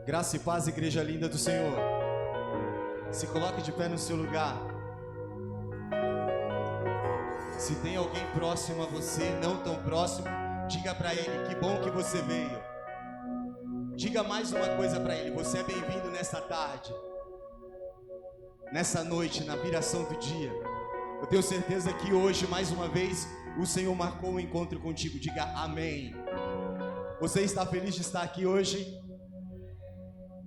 Graça e paz, igreja linda do Senhor. Se coloque de pé no seu lugar. Se tem alguém próximo a você, não tão próximo, diga para ele, que bom que você veio. Diga mais uma coisa para ele, você é bem-vindo nessa tarde, nessa noite, na viração do dia. Eu tenho certeza que hoje, mais uma vez, o Senhor marcou um encontro contigo. Diga amém. Você está feliz de estar aqui hoje?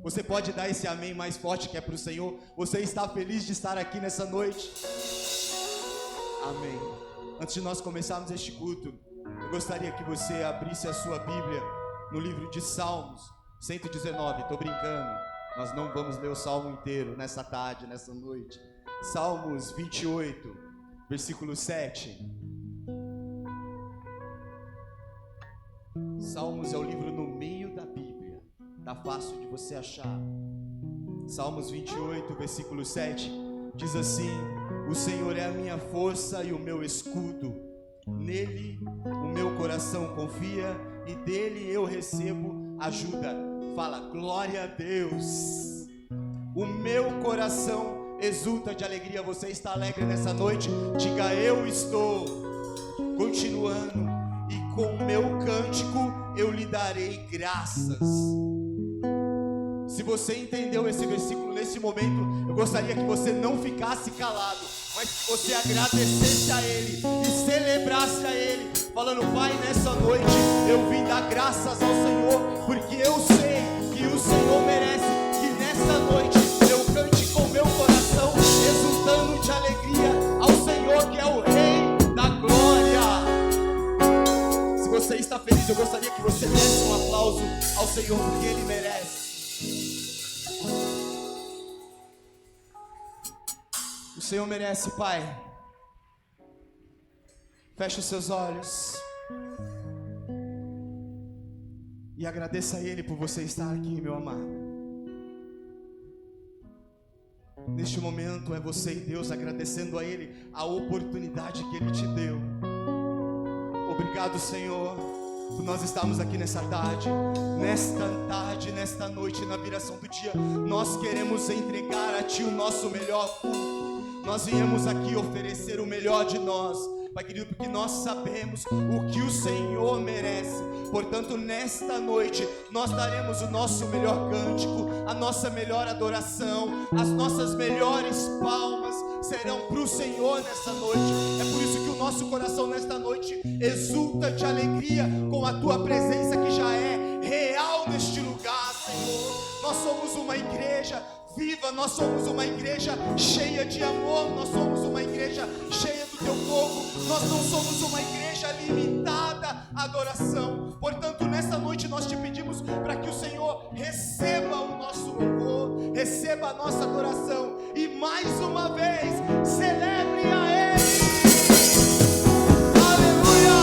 Você pode dar esse amém mais forte que é para o Senhor? Você está feliz de estar aqui nessa noite? Amém. Antes de nós começarmos este culto, eu gostaria que você abrisse a sua Bíblia no livro de Salmos 119. Estou brincando, nós não vamos ler o Salmo inteiro nessa tarde, nessa noite. Salmos 28, versículo 7. Salmos é o livro no meio da Bíblia. Tá fácil de você achar. Salmos 28, versículo 7 diz assim: o Senhor é a minha força e o meu escudo, nele o meu coração confia e dele eu recebo ajuda. Fala, glória a Deus. O meu coração exulta de alegria. Você está alegre nessa noite? Diga, eu estou. Continuando, e com o meu cântico eu lhe darei graças. Se você entendeu esse versículo nesse momento, eu gostaria que você não ficasse calado, mas que você agradecesse a Ele e celebrasse a Ele, falando, Pai, nessa noite eu vim dar graças ao Senhor, porque eu sei que o Senhor merece que nessa noite eu cante com meu coração, exultando de alegria ao Senhor, que é o Rei da Glória. Se você está feliz, eu gostaria que você desse um aplauso ao Senhor, porque Ele merece. O Senhor merece, Pai. Feche os seus olhos e agradeça a Ele por você estar aqui, meu amado. Neste momento é você e Deus agradecendo a Ele a oportunidade que Ele te deu. Obrigado, Senhor, por nós estarmos aqui nessa tarde, nesta noite, na viração do dia. Nós queremos entregar a Ti o nosso melhor culto. Nós viemos aqui oferecer o melhor de nós, Pai querido, porque nós sabemos o que o Senhor merece. Portanto, nesta noite, nós daremos o nosso melhor cântico, a nossa melhor adoração, as nossas melhores palmas serão para o Senhor nessa noite. É por isso que o nosso coração nesta noite exulta de alegria com a Tua presença que já é real neste lugar, Senhor. Nós somos uma igreja viva, nós somos uma igreja cheia de amor, nós somos uma igreja cheia do Teu povo, nós não somos uma igreja limitada à adoração. Portanto, nessa noite nós te pedimos para que o Senhor receba o nosso louvor, receba a nossa adoração e mais uma vez celebre a Ele. Aleluia!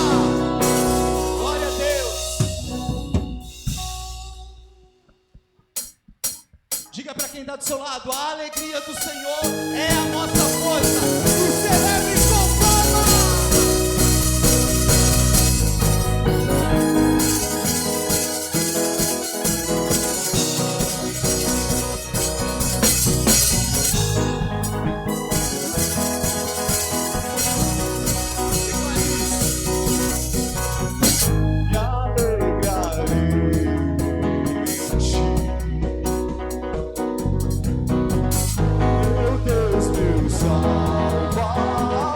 Glória a Deus! Diga para quem está do seu lado, a alegria do Senhor é a nossa força. E celebre com palmas. Salvador.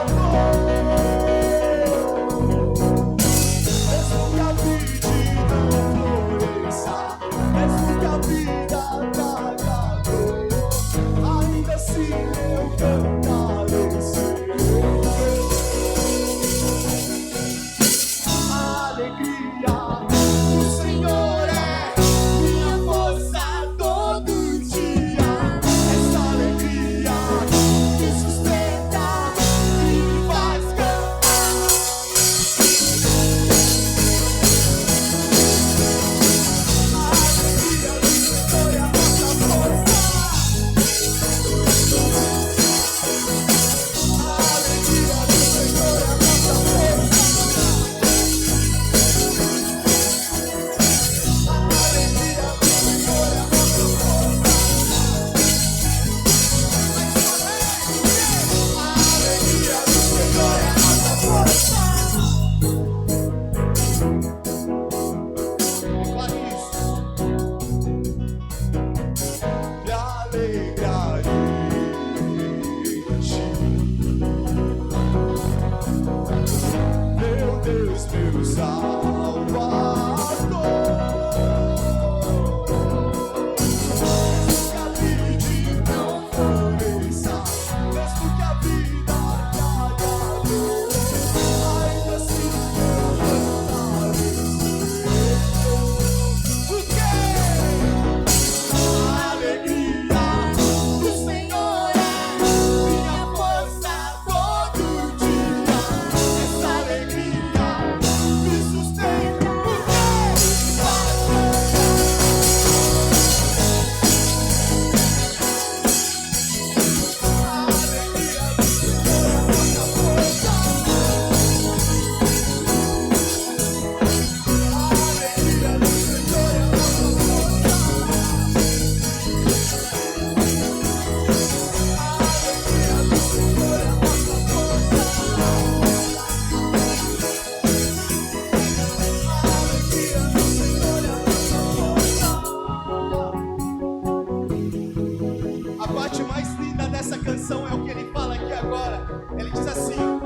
parte mais linda dessa canção é o que ele fala aqui agora. Ele diz assim: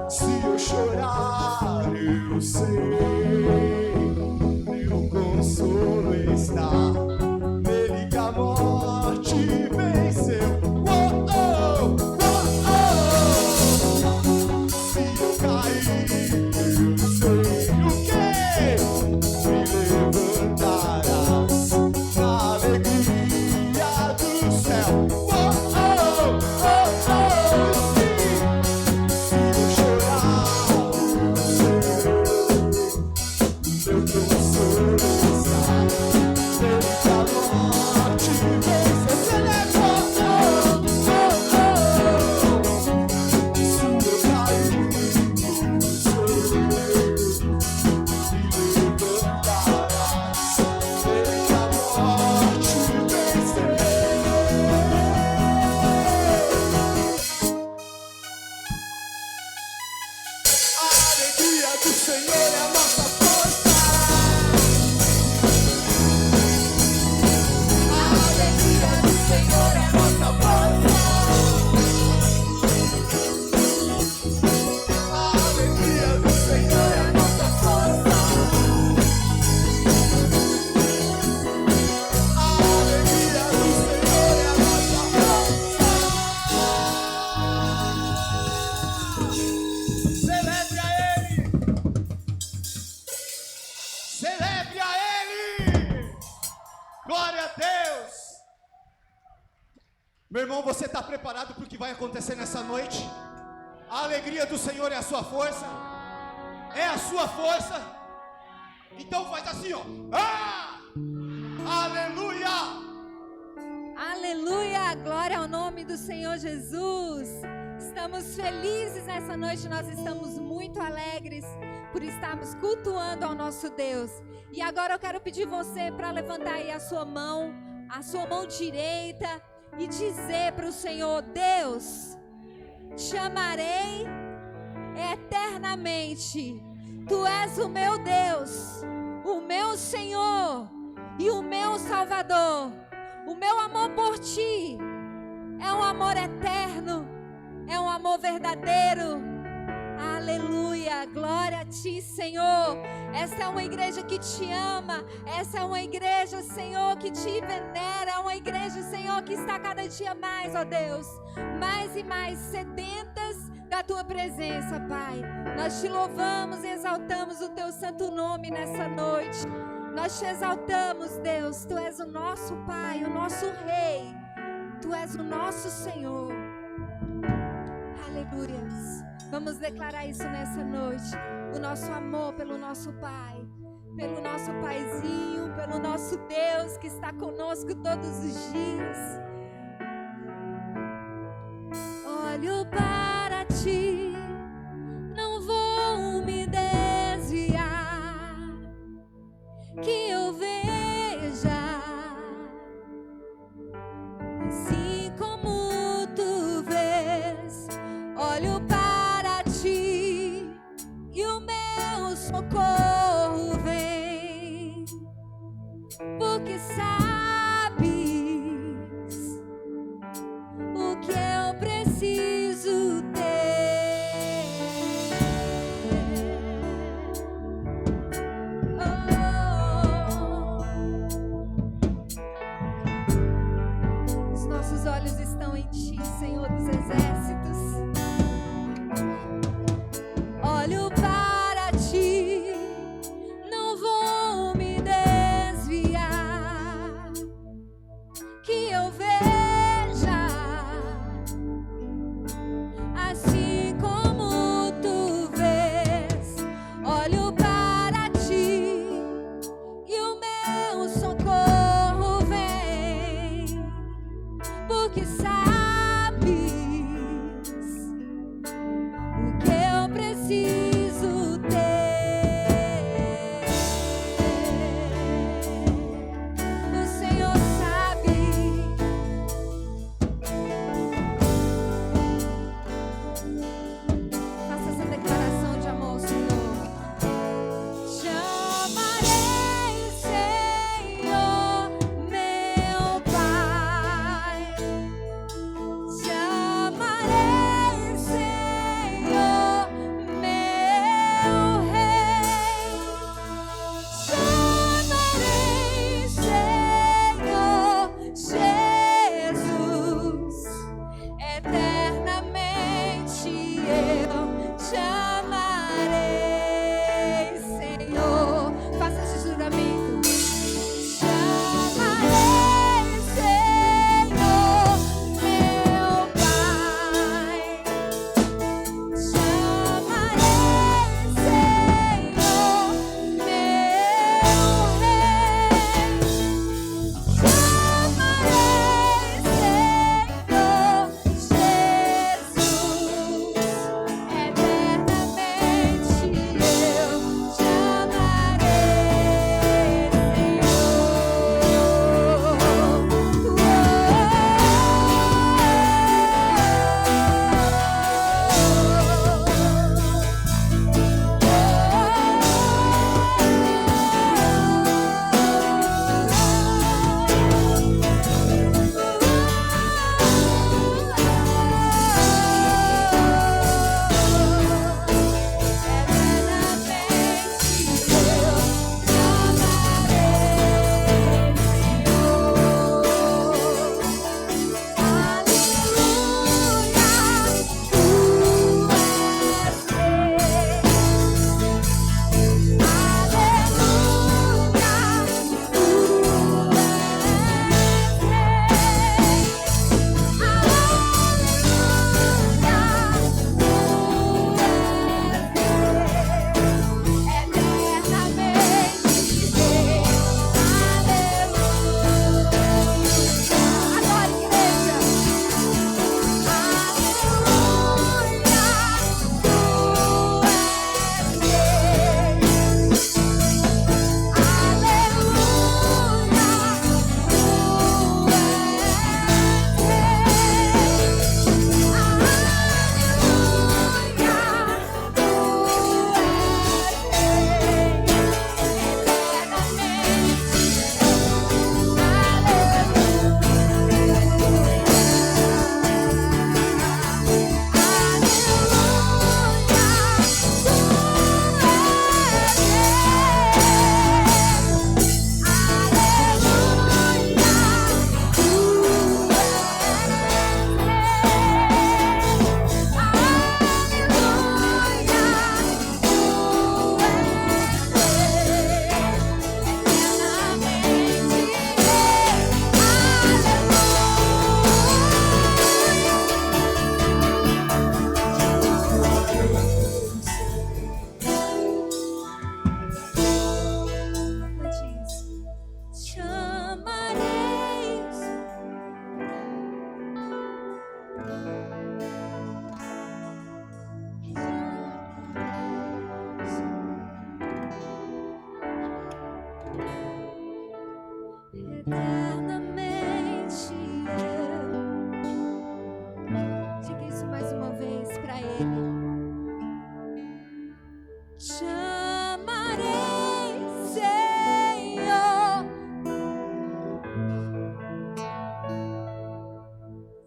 se eu chorar, eu sei, meu consolo está nele que a morte venceu. Oh, oh, oh, oh. Se eu cair, eu sei o que me levantarás na alegria do céu. Oh, oh, oh, oh. Se eu chorar, eu sei, meu consolo está nele que a morte venceu. Celebra, oh, oh, oh. Se eu cair, eu sei, me levantarás nele que a morte venceu. A alegria do Senhor é a nossa força. A alegria do Senhor é a nossa força. A alegria do Senhor é a nossa força. A alegria do Senhor é a nossa força. Celebre a Ele. Celebre a Ele. Glória a Deus. Meu irmão, você está preparado para o que vai acontecer nessa noite? A alegria do Senhor é a sua força. É a sua força. Então faz assim, ó. Ah! Aleluia! Aleluia, glória ao nome do Senhor Jesus. Estamos felizes nessa noite, nós estamos muito alegres por estarmos cultuando ao nosso Deus. E agora eu quero pedir você para levantar aí a sua mão direita e dizer para o Senhor: Deus, te amarei eternamente. Tu és o meu Deus, o meu Senhor e o meu Salvador. O meu amor por ti é um amor eterno, é um amor verdadeiro. Aleluia, glória a ti, Senhor. Essa é uma igreja que te ama. Essa é uma igreja, Senhor, que te venera. É uma igreja, Senhor, que está cada dia mais, ó Deus, mais e mais sedentas da tua presença, Pai. Nós te louvamos e exaltamos o teu santo nome nessa noite. Nós te exaltamos, Deus. Tu és o nosso Pai, o nosso Rei. Tu és o nosso Senhor. Aleluia. Vamos declarar isso nessa noite. O nosso amor pelo nosso Pai, pelo nosso Paizinho, pelo nosso Deus que está conosco todos os dias. Olho para ti, não vou me desviar, que eu veja assim como tu vês. Olho para ti e o meu socorro vem, porque sabes o que eu preciso ter. Oh. Os nossos olhos estão em ti, Senhor dos exércitos. Olho para ti, não vou me desviar, que eu veja assim como tu vês. Olho para ti e o meu socorro vem, porque sabes o que eu preciso ter. O Senhor sabe. Faça essa declaração de amor ao Senhor. Te amarei, Senhor, meu Pai.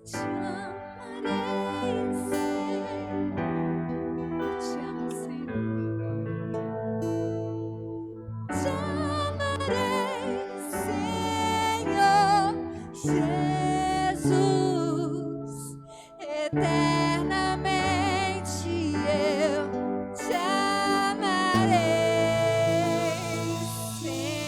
Te amarei, Senhor. Te amo, Senhor. Te amarei, Senhor Jesus. Eternamente eu te amarei, Senhor.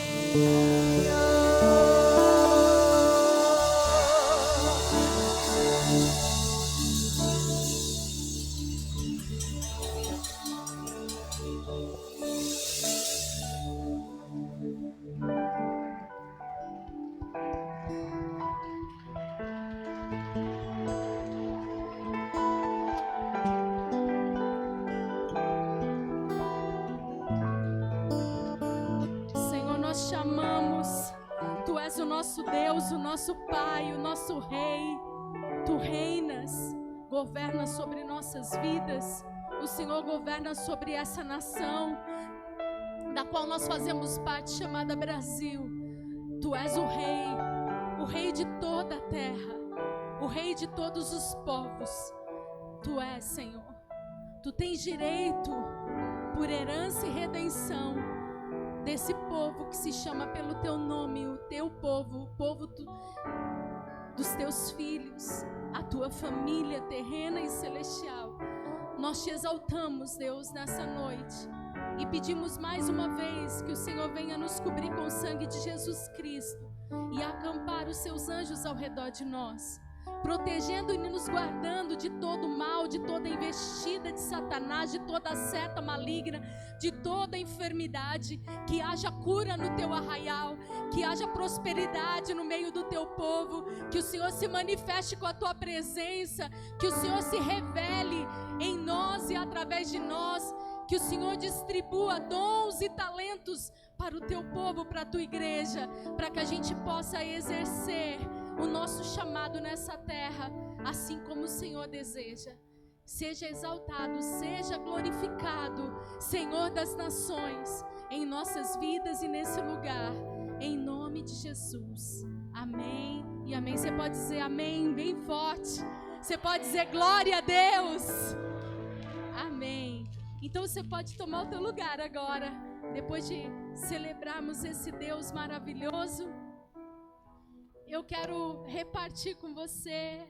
Senhor, nós te amamos. Tu és o nosso Deus, o nosso Pai, o nosso Rei. Tu reinas, governa sobre nossas vidas. O Senhor governa sobre essa nação da qual nós fazemos parte, chamada Brasil. Tu és o Rei de toda a terra, o Rei de todos os povos. Tu és, Senhor. Tu tens direito, por herança e redenção, desse povo que se chama pelo teu nome, o teu povo, o povo dos teus filhos, a tua família terrena e celestial. Nós te exaltamos, Deus, nessa noite e pedimos mais uma vez que o Senhor venha nos cobrir com o sangue de Jesus Cristo e acampar os seus anjos ao redor de nós, protegendo e nos guardando de todo mal, de toda investida de Satanás, de toda seta maligna, de toda enfermidade. Que haja cura no teu arraial, que haja prosperidade no meio do teu povo, que o Senhor se manifeste com a tua presença, que o Senhor se revele em nós e através de nós, que o Senhor distribua dons e talentos para o teu povo, para a tua igreja, para que a gente possa exercer o nosso chamado nessa terra, assim como o Senhor deseja. Seja exaltado, seja glorificado, Senhor das nações, em nossas vidas e nesse lugar, em nome de Jesus. Amém e amém. Você pode dizer amém bem forte. Você pode dizer glória a Deus. Amém. Então você pode tomar o teu lugar agora, depois de celebrarmos esse Deus maravilhoso. Eu quero repartir com você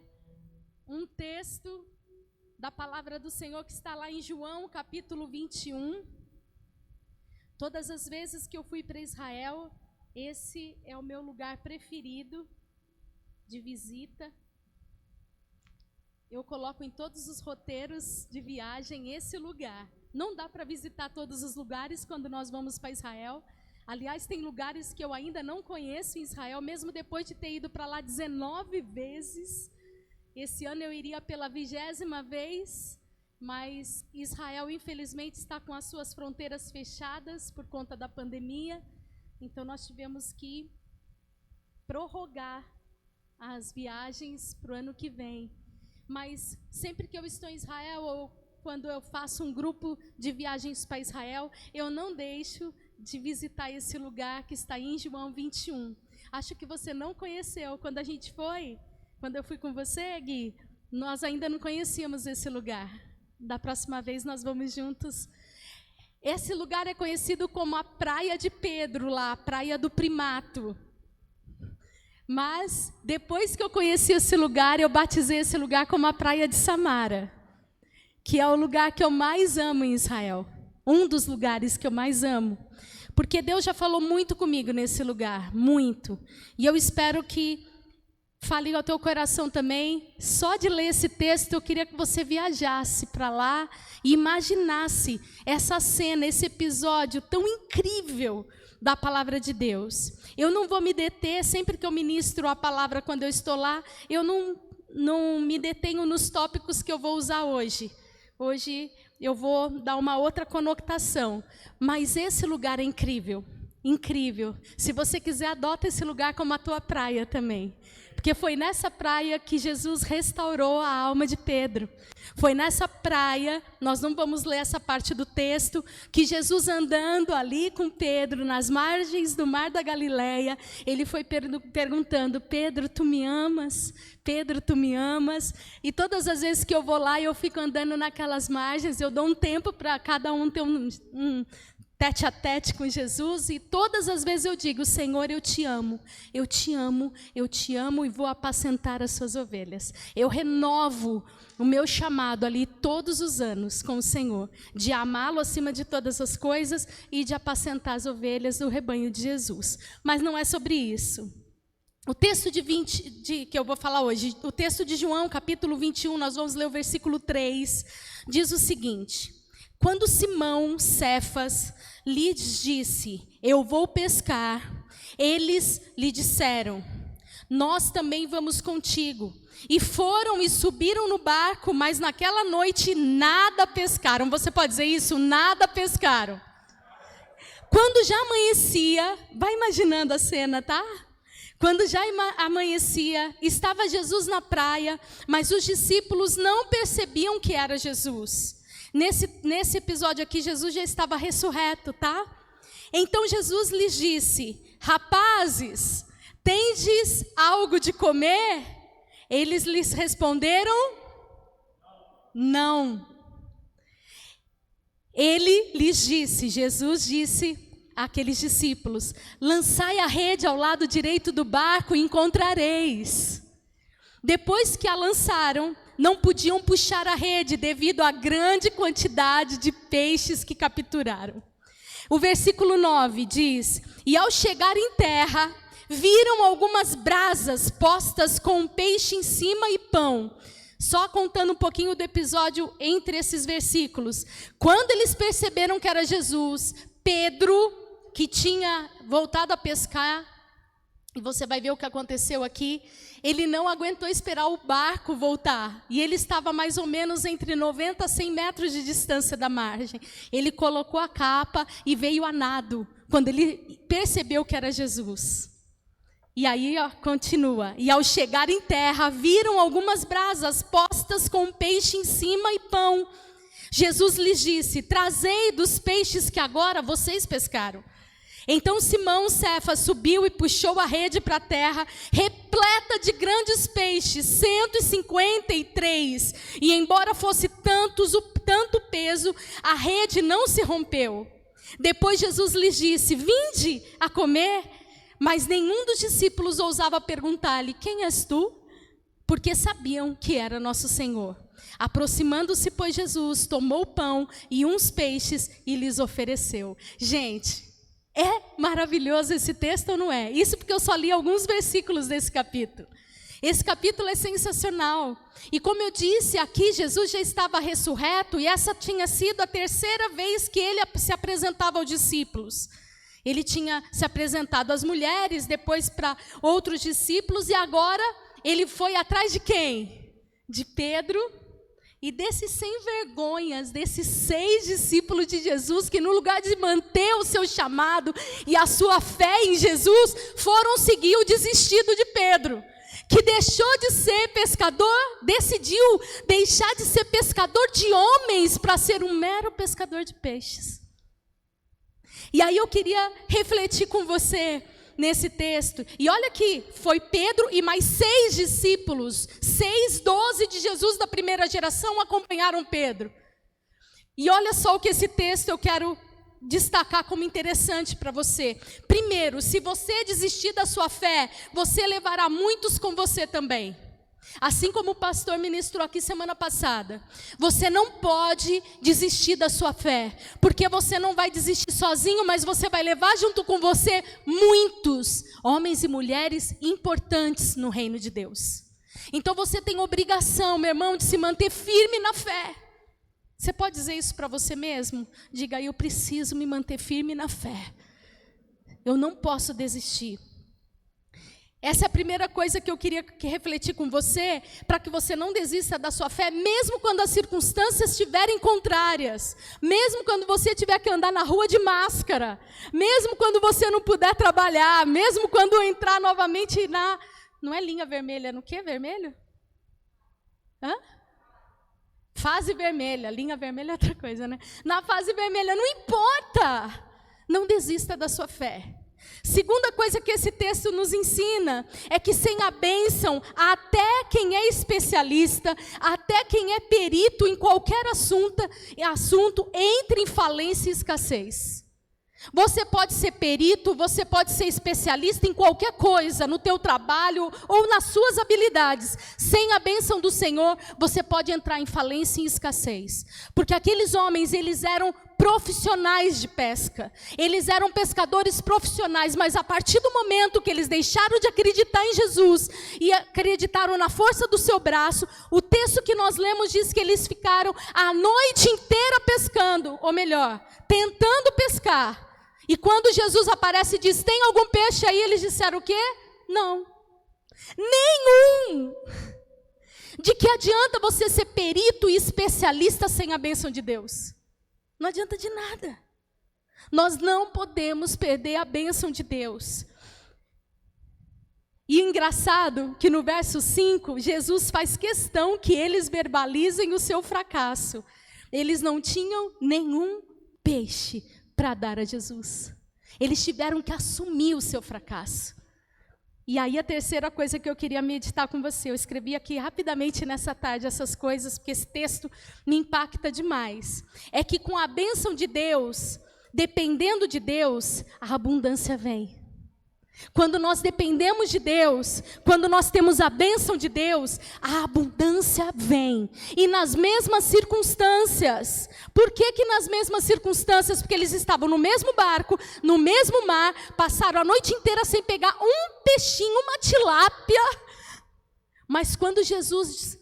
um texto da palavra do Senhor que está lá em João, capítulo 21. Todas as vezes que eu fui para Israel, esse é o meu lugar preferido de visita. Eu coloco em todos os roteiros de viagem esse lugar. Não dá para visitar todos os lugares quando nós vamos para Israel. Aliás, tem lugares que eu ainda não conheço em Israel, mesmo depois de ter ido para lá 19 vezes. Esse ano eu iria pela 20ª vez, mas Israel, infelizmente, está com as suas fronteiras fechadas por conta da pandemia. Então, nós tivemos que prorrogar as viagens para o ano que vem. Mas sempre que eu estou em Israel, ou quando eu faço um grupo de viagens para Israel, eu não deixo de visitar esse lugar que está em João 21. Acho que você não conheceu. Quando a gente foi, quando eu fui com você, Gui, nós ainda não conhecíamos esse lugar. Da próxima vez nós vamos juntos. Esse lugar é conhecido como a Praia de Pedro, lá, a Praia do Primato. Mas, depois que eu conheci esse lugar, eu batizei esse lugar como a Praia de Samara, que é o lugar que eu mais amo em Israel. Um dos lugares que eu mais amo. Porque Deus já falou muito comigo nesse lugar, muito. E eu espero que fale ao teu coração também. Só de ler esse texto, eu queria que você viajasse para lá e imaginasse essa cena, esse episódio tão incrível da palavra de Deus. Eu não vou me deter, sempre que eu ministro a palavra quando eu estou lá, eu não me detenho nos tópicos que eu vou usar hoje. Hoje eu vou dar uma outra conotação, mas esse lugar é incrível. incrível. Se você quiser, adota esse lugar como a tua praia também. Porque foi nessa praia que Jesus restaurou a alma de Pedro. Foi nessa praia, nós não vamos ler essa parte do texto, que Jesus andando ali com Pedro, nas margens do mar da Galileia, ele foi perguntando: Pedro, tu me amas? Pedro, tu me amas? E todas as vezes que eu vou lá e eu fico andando naquelas margens, eu dou um tempo para cada um ter um tete a tete com Jesus, e todas as vezes eu digo: Senhor, eu te amo, eu te amo, eu te amo, e vou apacentar as suas ovelhas. Eu renovo o meu chamado ali todos os anos com o Senhor, de amá-lo acima de todas as coisas e de apacentar as ovelhas do rebanho de Jesus. Mas não é sobre isso. O texto que eu vou falar hoje, o texto de João, capítulo 21, nós vamos ler o versículo 3, diz o seguinte: quando Simão, Cefas, lhes disse: eu vou pescar, eles lhe disseram: nós também vamos contigo. E foram e subiram no barco, mas naquela noite nada pescaram. Você pode dizer isso? Nada pescaram. Quando já amanhecia, vai imaginando a cena, tá? Quando já amanhecia, estava Jesus na praia, mas os discípulos não percebiam que era Jesus. Nesse episódio aqui, Jesus já estava ressurreto, tá? Então Jesus lhes disse: rapazes, tendes algo de comer? Eles lhes responderam: não. Ele lhes disse, Jesus disse àqueles discípulos: lançai a rede ao lado direito do barco e encontrareis. Depois que a lançaram, não podiam puxar a rede devido à grande quantidade de peixes que capturaram. O versículo 9 diz: e ao chegar em terra, viram algumas brasas postas com um peixe em cima e pão. Só contando um pouquinho do episódio entre esses versículos. Quando eles perceberam que era Jesus, Pedro, que tinha voltado a pescar, e você vai ver o que aconteceu aqui, ele não aguentou esperar o barco voltar. E ele estava mais ou menos entre 90 a 100 metros de distância da margem. Ele colocou a capa e veio a nado, quando ele percebeu que era Jesus. E aí, continua. E ao chegar em terra, viram algumas brasas postas com peixe em cima e pão. Jesus lhes disse: trazei dos peixes que agora vocês pescaram. Então Simão, Cefas, subiu e puxou a rede para a terra, repleta de grandes peixes, 153. E embora fosse tanto peso, a rede não se rompeu. Depois Jesus lhes disse: vinde a comer. Mas nenhum dos discípulos ousava perguntar-lhe: quem és tu? Porque sabiam que era nosso Senhor. Aproximando-se, pois, Jesus tomou o pão e uns peixes e lhes ofereceu. Gente, é maravilhoso esse texto ou não é? Isso porque eu só li alguns versículos desse capítulo. Esse capítulo é sensacional. E como eu disse, aqui Jesus já estava ressurreto, e essa tinha sido a terceira vez que ele se apresentava aos discípulos. Ele tinha se apresentado às mulheres, depois para outros discípulos, e agora ele foi atrás de quem? De Pedro, e desses sem vergonhas, desses 6 discípulos de Jesus, que no lugar de manter o seu chamado e a sua fé em Jesus, foram seguir o desistido de Pedro, que deixou de ser pescador, decidiu deixar de ser pescador de homens para ser um mero pescador de peixes. E aí eu queria refletir com você nesse texto. E olha que foi Pedro e mais 6 discípulos, 12 de Jesus da primeira geração acompanharam Pedro. E olha só o que esse texto eu quero destacar como interessante para você. Primeiro, se você desistir da sua fé, você levará muitos com você também. Assim como o pastor ministrou aqui semana passada, você não pode desistir da sua fé, porque você não vai desistir sozinho, mas você vai levar junto com você muitos homens e mulheres importantes no reino de Deus. Então você tem obrigação, meu irmão, de se manter firme na fé. Você pode dizer isso para você mesmo? Diga: eu preciso me manter firme na fé. Eu não posso desistir. Essa é a primeira coisa que eu queria refletir com você, para que você não desista da sua fé, mesmo quando as circunstâncias estiverem contrárias, mesmo quando você tiver que andar na rua de máscara, mesmo quando você não puder trabalhar, mesmo quando entrar novamente na... Não é linha vermelha, no que vermelho? Hã? Fase vermelha, linha vermelha é outra coisa, né? Na fase vermelha, não importa, não desista da sua fé. Segunda coisa que esse texto nos ensina é que sem a bênção, até quem é especialista, até quem é perito em qualquer assunto entra em falência e escassez. Você pode ser perito, você pode ser especialista em qualquer coisa, no teu trabalho ou nas suas habilidades. Sem a bênção do Senhor, você pode entrar em falência e escassez. Porque aqueles homens, eles eram profissionais de pesca. Eles eram pescadores profissionais, mas a partir do momento que eles deixaram de acreditar em Jesus e acreditaram na força do seu braço, o texto que nós lemos diz que eles ficaram a noite inteira pescando, ou melhor, tentando pescar. E quando Jesus aparece e diz, tem algum peixe aí? Eles disseram o quê? Não. Nenhum. De que adianta você ser perito e especialista sem a bênção de Deus? Não adianta de nada. Nós não podemos perder a bênção de Deus. E engraçado que no verso 5, Jesus faz questão que eles verbalizem o seu fracasso. Eles não tinham nenhum peixe para dar a Jesus. Eles tiveram que assumir o seu fracasso. E aí a terceira coisa que eu queria meditar com você, eu escrevi aqui rapidamente nessa tarde essas coisas, porque esse texto me impacta demais. É que com a bênção de Deus, dependendo de Deus, a abundância vem. Quando nós dependemos de Deus, quando nós temos a bênção de Deus, a abundância vem. E nas mesmas circunstâncias. Por que nas mesmas circunstâncias? Porque eles estavam no mesmo barco, no mesmo mar, passaram a noite inteira sem pegar um peixinho, uma tilápia. Mas quando Jesus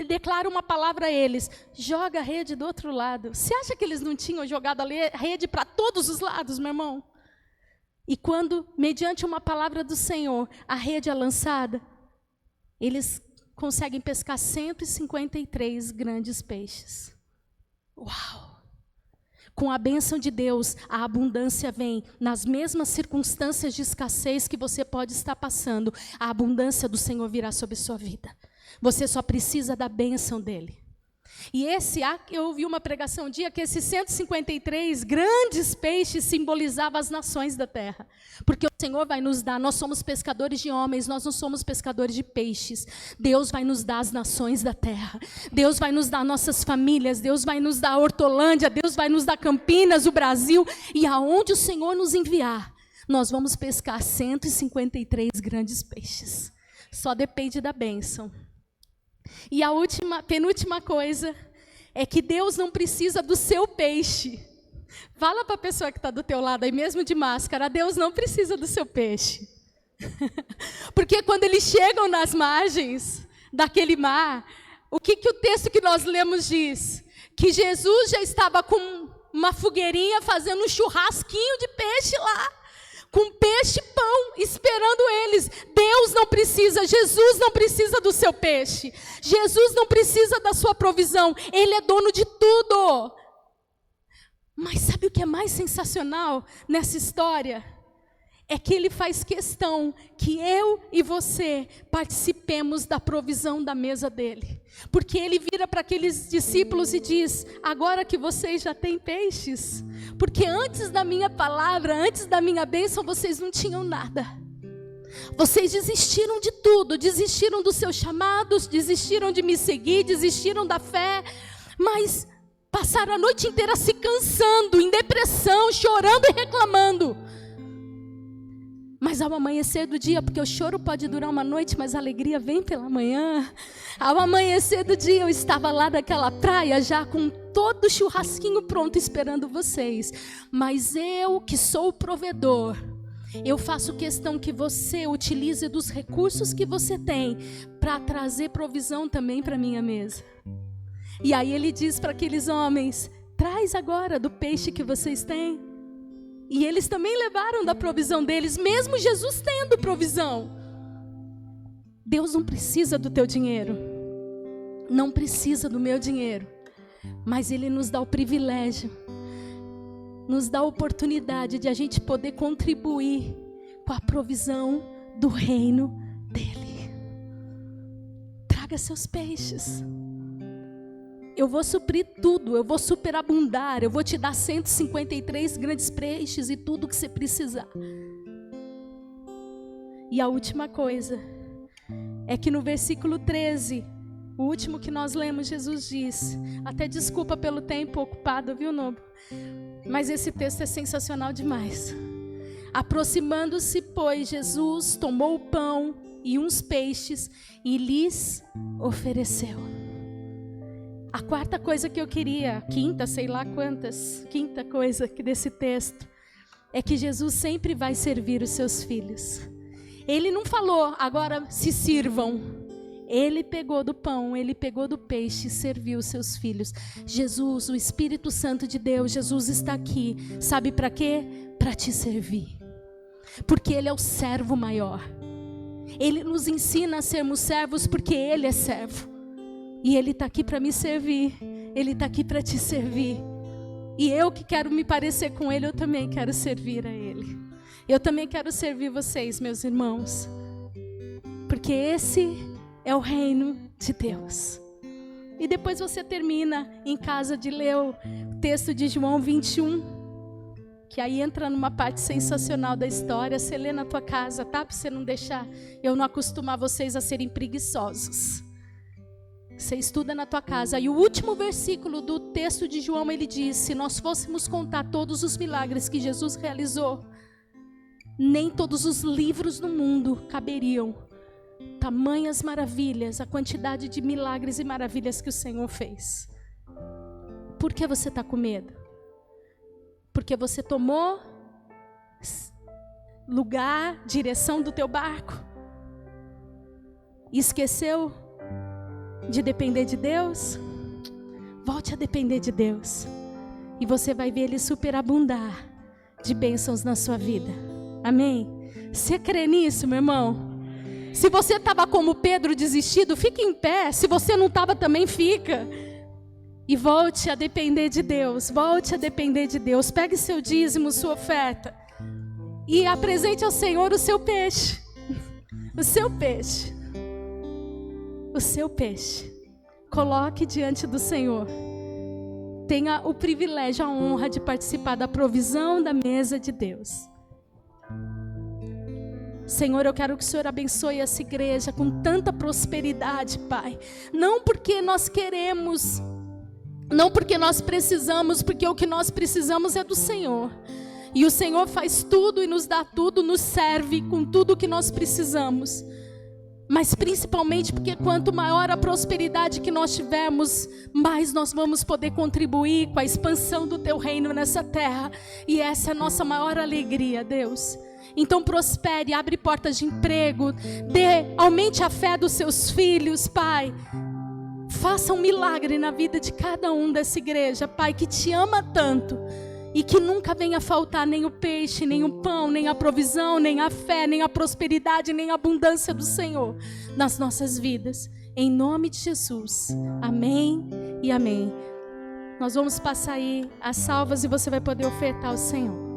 declara uma palavra a eles, joga a rede do outro lado. Você acha que eles não tinham jogado a rede para todos os lados, meu irmão? E quando, mediante uma palavra do Senhor, a rede é lançada, eles conseguem pescar 153 grandes peixes. Uau! Com a bênção de Deus, a abundância vem. Nas mesmas circunstâncias de escassez que você pode estar passando, a abundância do Senhor virá sobre sua vida. Você só precisa da bênção dEle. E eu ouvi uma pregação um dia que esses 153 grandes peixes simbolizavam as nações da terra. Porque o Senhor vai nos dar, nós somos pescadores de homens, nós não somos pescadores de peixes. Deus vai nos dar as nações da terra. Deus vai nos dar nossas famílias, Deus vai nos dar a Hortolândia, Deus vai nos dar Campinas, o Brasil. E aonde o Senhor nos enviar, nós vamos pescar 153 grandes peixes. Só depende da bênção. E a penúltima coisa é que Deus não precisa do seu peixe. Fala para a pessoa que está do teu lado aí, mesmo de máscara, Deus não precisa do seu peixe. Porque quando eles chegam nas margens daquele mar, o que o texto que nós lemos diz? Que Jesus já estava com uma fogueirinha fazendo um churrasquinho de peixe lá. Com peixe e pão, esperando eles. Deus não precisa, Jesus não precisa do seu peixe. Jesus não precisa da sua provisão. Ele é dono de tudo. Mas sabe o que é mais sensacional nessa história? É que ele faz questão que eu e você participemos da provisão da mesa dele. Porque ele vira para aqueles discípulos e diz, agora que vocês já têm peixes, porque antes da minha palavra, antes da minha bênção, vocês não tinham nada. Vocês desistiram de tudo, desistiram dos seus chamados, desistiram de me seguir, desistiram da fé, mas passaram a noite inteira se cansando, em depressão, chorando e reclamando. Mas ao amanhecer do dia, porque o choro pode durar uma noite, mas a alegria vem pela manhã. Ao amanhecer do dia, eu estava lá naquela praia, já com todo o churrasquinho pronto, esperando vocês. Mas eu, que sou o provedor, eu faço questão que você utilize dos recursos que você tem, para trazer provisão também para a minha mesa. E aí ele diz para aqueles homens, traz agora do peixe que vocês têm. E eles também levaram da provisão deles, mesmo Jesus tendo provisão. Deus não precisa do teu dinheiro, não precisa do meu dinheiro, mas Ele nos dá o privilégio, nos dá a oportunidade de a gente poder contribuir com a provisão do reino dEle. Traga seus peixes. Eu vou suprir tudo, eu vou superabundar, eu vou te dar 153 grandes peixes e tudo que você precisar. E a última coisa é que no versículo 13, o último que nós lemos, Jesus diz, até desculpa pelo tempo ocupado, viu, Nobo? Mas esse texto é sensacional demais. Aproximando-se, pois, Jesus tomou o pão e uns peixes e lhes ofereceu. A quarta coisa que eu queria, quinta, sei lá quantas, quinta coisa que desse texto, é que Jesus sempre vai servir os seus filhos. Ele não falou, agora se sirvam. Ele pegou do pão, ele pegou do peixe e serviu os seus filhos. Jesus, o Espírito Santo de Deus, Jesus está aqui. Sabe para quê? Para te servir. Porque Ele é o servo maior. Ele nos ensina a sermos servos porque Ele é servo. E Ele está aqui para me servir. Ele está aqui para te servir. E eu que quero me parecer com Ele, eu também quero servir a Ele. Eu também quero servir vocês, meus irmãos. Porque esse é o reino de Deus. E depois você termina em casa de ler o texto de João 21. Que aí entra numa parte sensacional da história. Você lê na tua casa, tá? Para você não deixar, eu não acostumar vocês a serem preguiçosos. Você estuda na tua casa. E o último versículo do texto de João, ele diz: se nós fôssemos contar todos os milagres que Jesus realizou, nem todos os livros do mundo caberiam. Tamanhas maravilhas, a quantidade de milagres e maravilhas que o Senhor fez. Por que você está com medo? Porque você tomou lugar, direção do teu barco e esqueceu de depender de Deus? Volte a depender de Deus e você vai ver Ele superabundar de bênçãos na sua vida. Amém? Você crê nisso, meu irmão? Se você estava como Pedro desistido, fique em pé. Se você não estava também, fica. E volte a depender de Deus. Volte a depender de Deus. Pegue seu dízimo, sua oferta. E apresente ao Senhor o seu peixe. O seu peixe. O seu peixe. Coloque diante do Senhor. Tenha o privilégio, a honra de participar da provisão da mesa de Deus. Senhor, eu quero que o Senhor abençoe essa igreja com tanta prosperidade, Pai. Não porque nós queremos, não porque nós precisamos, porque o que nós precisamos é do Senhor. E o Senhor faz tudo e nos dá tudo, nos serve com tudo o que nós precisamos. Mas principalmente porque quanto maior a prosperidade que nós tivermos, mais nós vamos poder contribuir com a expansão do Teu reino nessa terra. E essa é a nossa maior alegria, Deus. Então prospere, abre portas de emprego, aumente a fé dos seus filhos, Pai. Faça um milagre na vida de cada um dessa igreja, Pai, que te ama tanto. E que nunca venha faltar nem o peixe, nem o pão, nem a provisão, nem a fé, nem a prosperidade, nem a abundância do Senhor nas nossas vidas. Em nome de Jesus. Amém e amém. Nós vamos passar aí as salvas e você vai poder ofertar ao Senhor.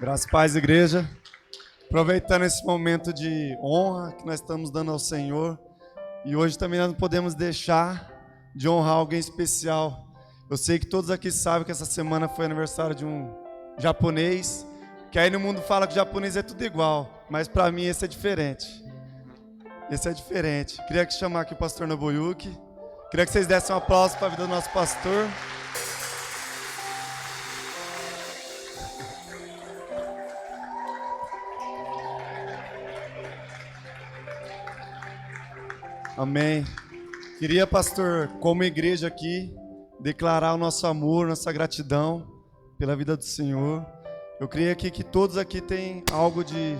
Graças e paz, igreja. Aproveitando esse momento de honra que nós estamos dando ao Senhor. E hoje também nós não podemos deixar de honrar alguém especial. Eu sei que todos aqui sabem que essa semana foi aniversário de um japonês. Que aí no mundo fala que o japonês é tudo igual. Mas para mim esse é diferente. Esse é diferente. Queria que chamar aqui o pastor Nobuyuki. Queria que vocês dessem um aplauso para a vida do nosso pastor. Amém. Queria, pastor, como igreja aqui, declarar o nosso amor, nossa gratidão pela vida do Senhor. Eu creio aqui que todos aqui têm algo de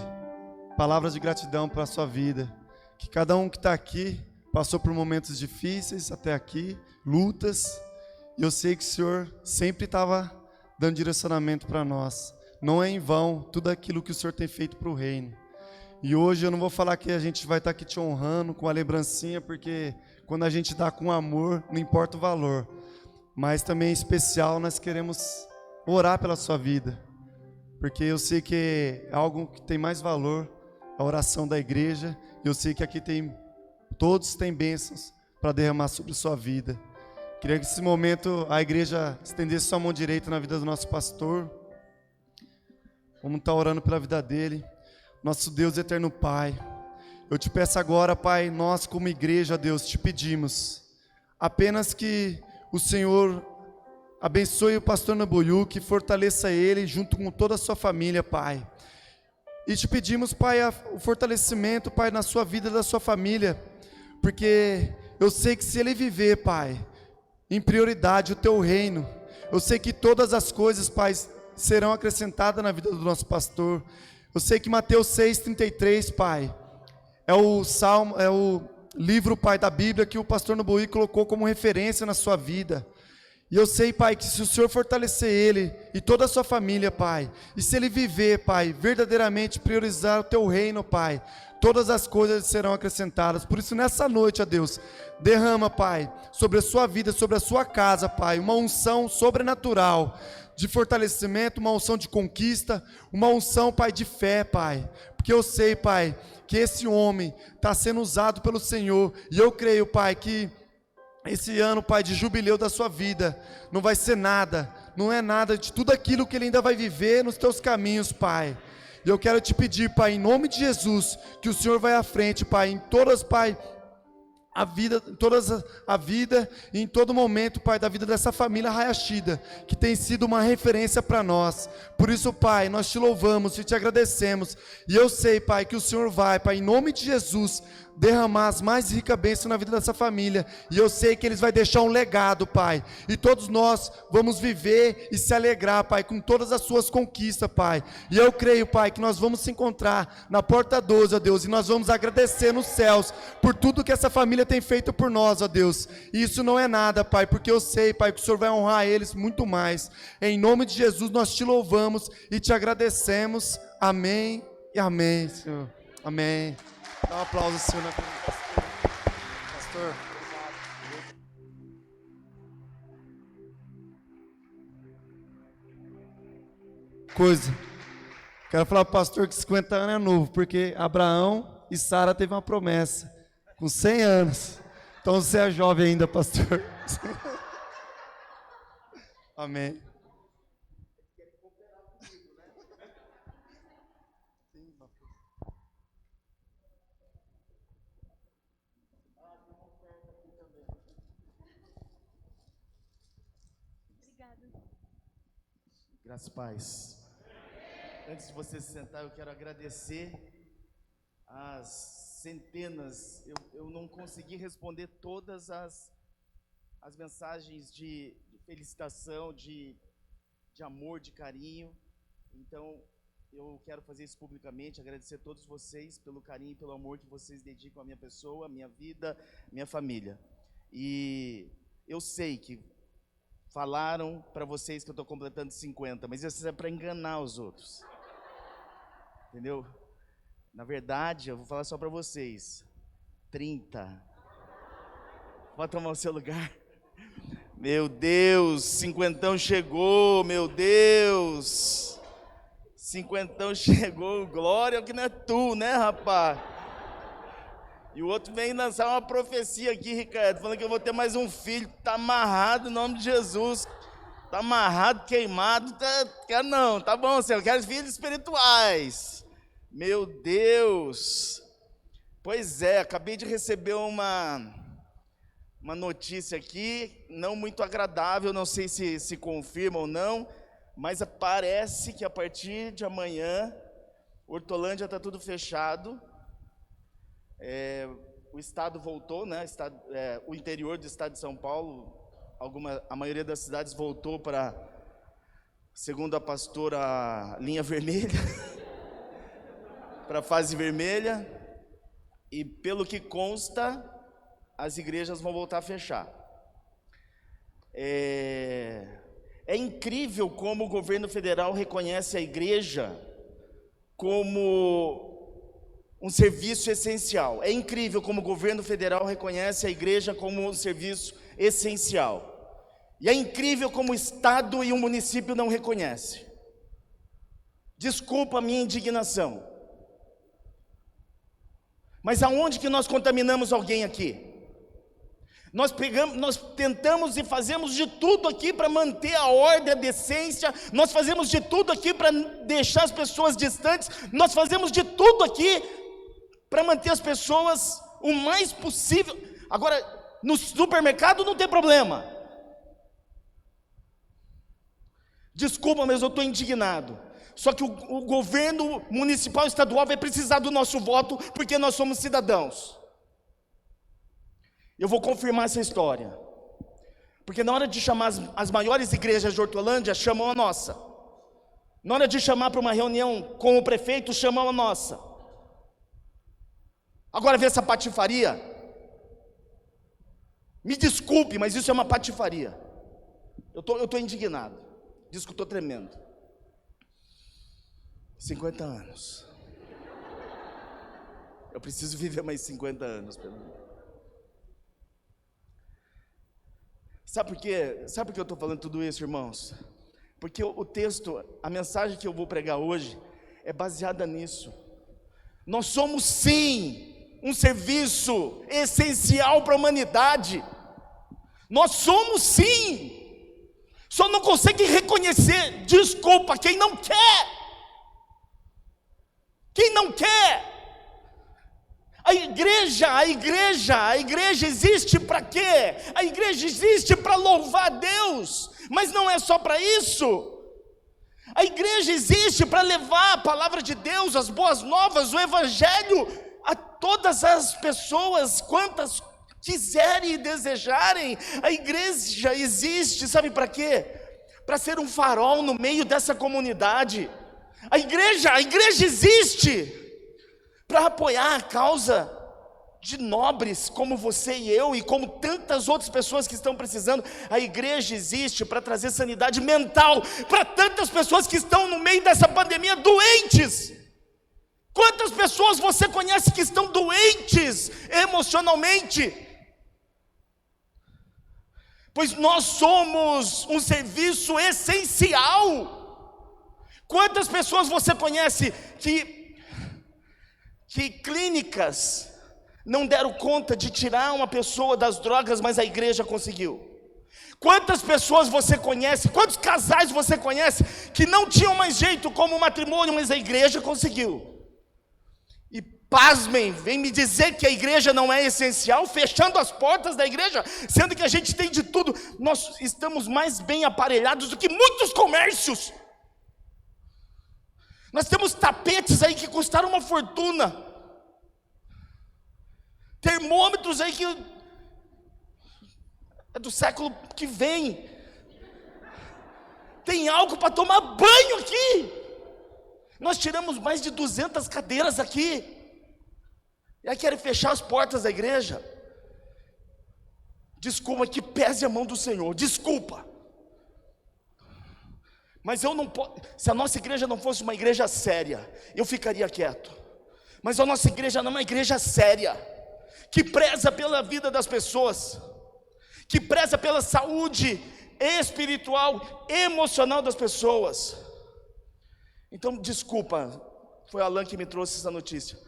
palavras de gratidão para a sua vida. Que cada um que está aqui passou por momentos difíceis até aqui, lutas. E eu sei que o Senhor sempre estava dando direcionamento para nós. Não é em vão tudo aquilo que o Senhor tem feito para o reino. E hoje eu não vou falar que a gente vai estar aqui te honrando com a lembrancinha, porque quando a gente dá com amor, não importa o valor. Mas também em especial nós queremos orar pela sua vida. Porque eu sei que é algo que tem mais valor, a oração da igreja. E eu sei que aqui todos têm bênçãos para derramar sobre sua vida. Queria que nesse momento a igreja estendesse sua mão direita na vida do nosso pastor. Vamos estar orando pela vida dele. Nosso Deus eterno Pai, eu te peço agora, Pai, nós como igreja, Deus, te pedimos apenas que o Senhor abençoe o pastor Nobuyuki, fortaleça ele junto com toda a sua família, Pai. E te pedimos, Pai, o fortalecimento, Pai, na sua vida e da sua família, porque eu sei que se ele viver, Pai, em prioridade o teu reino, eu sei que todas as coisas, Pai, serão acrescentadas na vida do nosso pastor. Eu sei que Mateus 6,33, Pai, é o livro, Pai, da Bíblia que o pastor Nobuyuki colocou como referência na sua vida. E eu sei, Pai, que se o Senhor fortalecer ele e toda a sua família, Pai, e se ele viver, Pai, verdadeiramente priorizar o teu reino, Pai, todas as coisas serão acrescentadas. Por isso, nessa noite, ó Deus, derrama, Pai, sobre a sua vida, sobre a sua casa, Pai, uma unção sobrenatural de fortalecimento, uma unção de conquista, uma unção, Pai, de fé, Pai, porque eu sei, Pai, que esse homem está sendo usado pelo Senhor, e eu creio, Pai, que esse ano, Pai, de jubileu da sua vida, não vai ser nada, não é nada de tudo aquilo que ele ainda vai viver nos teus caminhos, Pai. E eu quero te pedir, Pai, em nome de Jesus, que o Senhor vai à frente, Pai, em todas, Pai, a vida e em todo momento, Pai, da vida dessa família Hayashida, que tem sido uma referência para nós. Por isso, Pai, nós te louvamos e te agradecemos. E eu sei, Pai, que o Senhor vai, Pai, em nome de Jesus, derramar as mais ricas bênçãos na vida dessa família. E eu sei que eles vão deixar um legado, Pai. E todos nós vamos viver e se alegrar, Pai, com todas as suas conquistas, Pai. E eu creio, Pai, que nós vamos se encontrar na porta 12, ó Deus, e nós vamos agradecer nos céus por tudo que essa família tem feito por nós, ó Deus. E isso não é nada, Pai, porque eu sei, Pai, que o Senhor vai honrar eles muito mais. Em nome de Jesus, nós te louvamos e te agradecemos. Amém e amém, Senhor. Amém. Dá um aplauso, Senhor, na pastor. Coisa. Quero falar para o pastor que 50 anos é novo, porque Abraão e Sara teve uma promessa com 100 anos. Então você é jovem ainda, pastor. Amém. Graças e paz. Antes de você se sentar, eu quero agradecer as centenas. Eu não consegui responder todas as mensagens de felicitação, de amor, de carinho. Então, eu quero fazer isso publicamente, agradecer a todos vocês pelo carinho e pelo amor que vocês dedicam à minha pessoa, à minha vida, à minha família. E eu sei que falaram para vocês que eu estou completando 50, mas isso é para enganar os outros. Entendeu? Na verdade, eu vou falar só para vocês. 30. Pode tomar o seu lugar. Meu Deus, 50 chegou, meu Deus. 50 chegou, glória, que não é tu, né, rapaz? E o outro vem lançar uma profecia aqui, Ricardo, falando que eu vou ter mais um filho. Tá amarrado em nome de Jesus. Tá amarrado, queimado. Quer não, tá bom, Senhor. Eu quero filhos espirituais. Meu Deus. Pois é, acabei de receber uma notícia aqui, não muito agradável, não sei se confirma ou não, mas parece que a partir de amanhã, Hortolândia está tudo fechado. O estado voltou, né? O interior do estado de São Paulo, a maioria das cidades voltou para, segundo a pastora, linha vermelha, para a fase vermelha, e pelo que consta, as igrejas vão voltar a fechar. É incrível como o governo federal reconhece a igreja como um serviço essencial. É incrível como o governo federal reconhece a igreja como um serviço essencial. E é incrível como o estado e o município não reconhecem. Desculpa a minha indignação. Mas aonde que nós contaminamos alguém aqui? Nós tentamos e fazemos de tudo aqui para manter a ordem, a decência, nós fazemos de tudo aqui para deixar as pessoas distantes, nós fazemos de tudo aqui para manter as pessoas o mais possível. Agora, no supermercado não tem problema. Desculpa, mas eu estou indignado. Só que o governo municipal e estadual vai precisar do nosso voto, porque nós somos cidadãos. Eu vou confirmar essa história, porque na hora de chamar as maiores igrejas de Hortolândia, chamam a nossa. Na hora de chamar para uma reunião com o prefeito, chamam a nossa. Agora vê essa patifaria. Me desculpe, mas isso é uma patifaria. Eu estou indignado. Diz que eu estou tremendo. 50 anos. Eu preciso viver mais 50 anos, pelo menos. Sabe por quê? Sabe por que eu estou falando tudo isso, irmãos? Porque o texto, a mensagem que eu vou pregar hoje, é baseada nisso. Nós somos sim um serviço essencial para a humanidade. Nós somos sim. Só não consegue reconhecer. Desculpa, quem não quer. Quem não quer. A igreja existe para quê? A igreja existe para louvar a Deus, mas não é só para isso. A igreja existe para levar a palavra de Deus, as boas novas, o evangelho a todas as pessoas, quantas quiserem e desejarem. A igreja existe, sabe para quê? Para ser um farol no meio dessa comunidade. A igreja existe para apoiar a causa de nobres como você e eu, e como tantas outras pessoas que estão precisando. A igreja existe para trazer sanidade mental para tantas pessoas que estão no meio dessa pandemia doentes. Quantas pessoas você conhece que estão doentes emocionalmente? Pois nós somos um serviço essencial. Quantas pessoas você conhece que clínicas não deram conta de tirar uma pessoa das drogas, mas a igreja conseguiu? Quantas pessoas você conhece, quantos casais você conhece que não tinham mais jeito como matrimônio, mas a igreja conseguiu? E pasmem, vem me dizer que a igreja não é essencial, fechando as portas da igreja, sendo que a gente tem de tudo. Nós estamos mais bem aparelhados do que muitos comércios. Nós temos tapetes aí que custaram uma fortuna, termômetros aí que é do século que vem, tem algo para tomar banho aqui. Nós tiramos mais de 200 cadeiras aqui, e aí querem fechar as portas da igreja. Desculpa, que pese a mão do Senhor, desculpa. Mas eu não posso, se a nossa igreja não fosse uma igreja séria, eu ficaria quieto. Mas a nossa igreja não é uma igreja séria, que preza pela vida das pessoas, que preza pela saúde espiritual, emocional das pessoas. Então, desculpa, foi Alan que me trouxe essa notícia,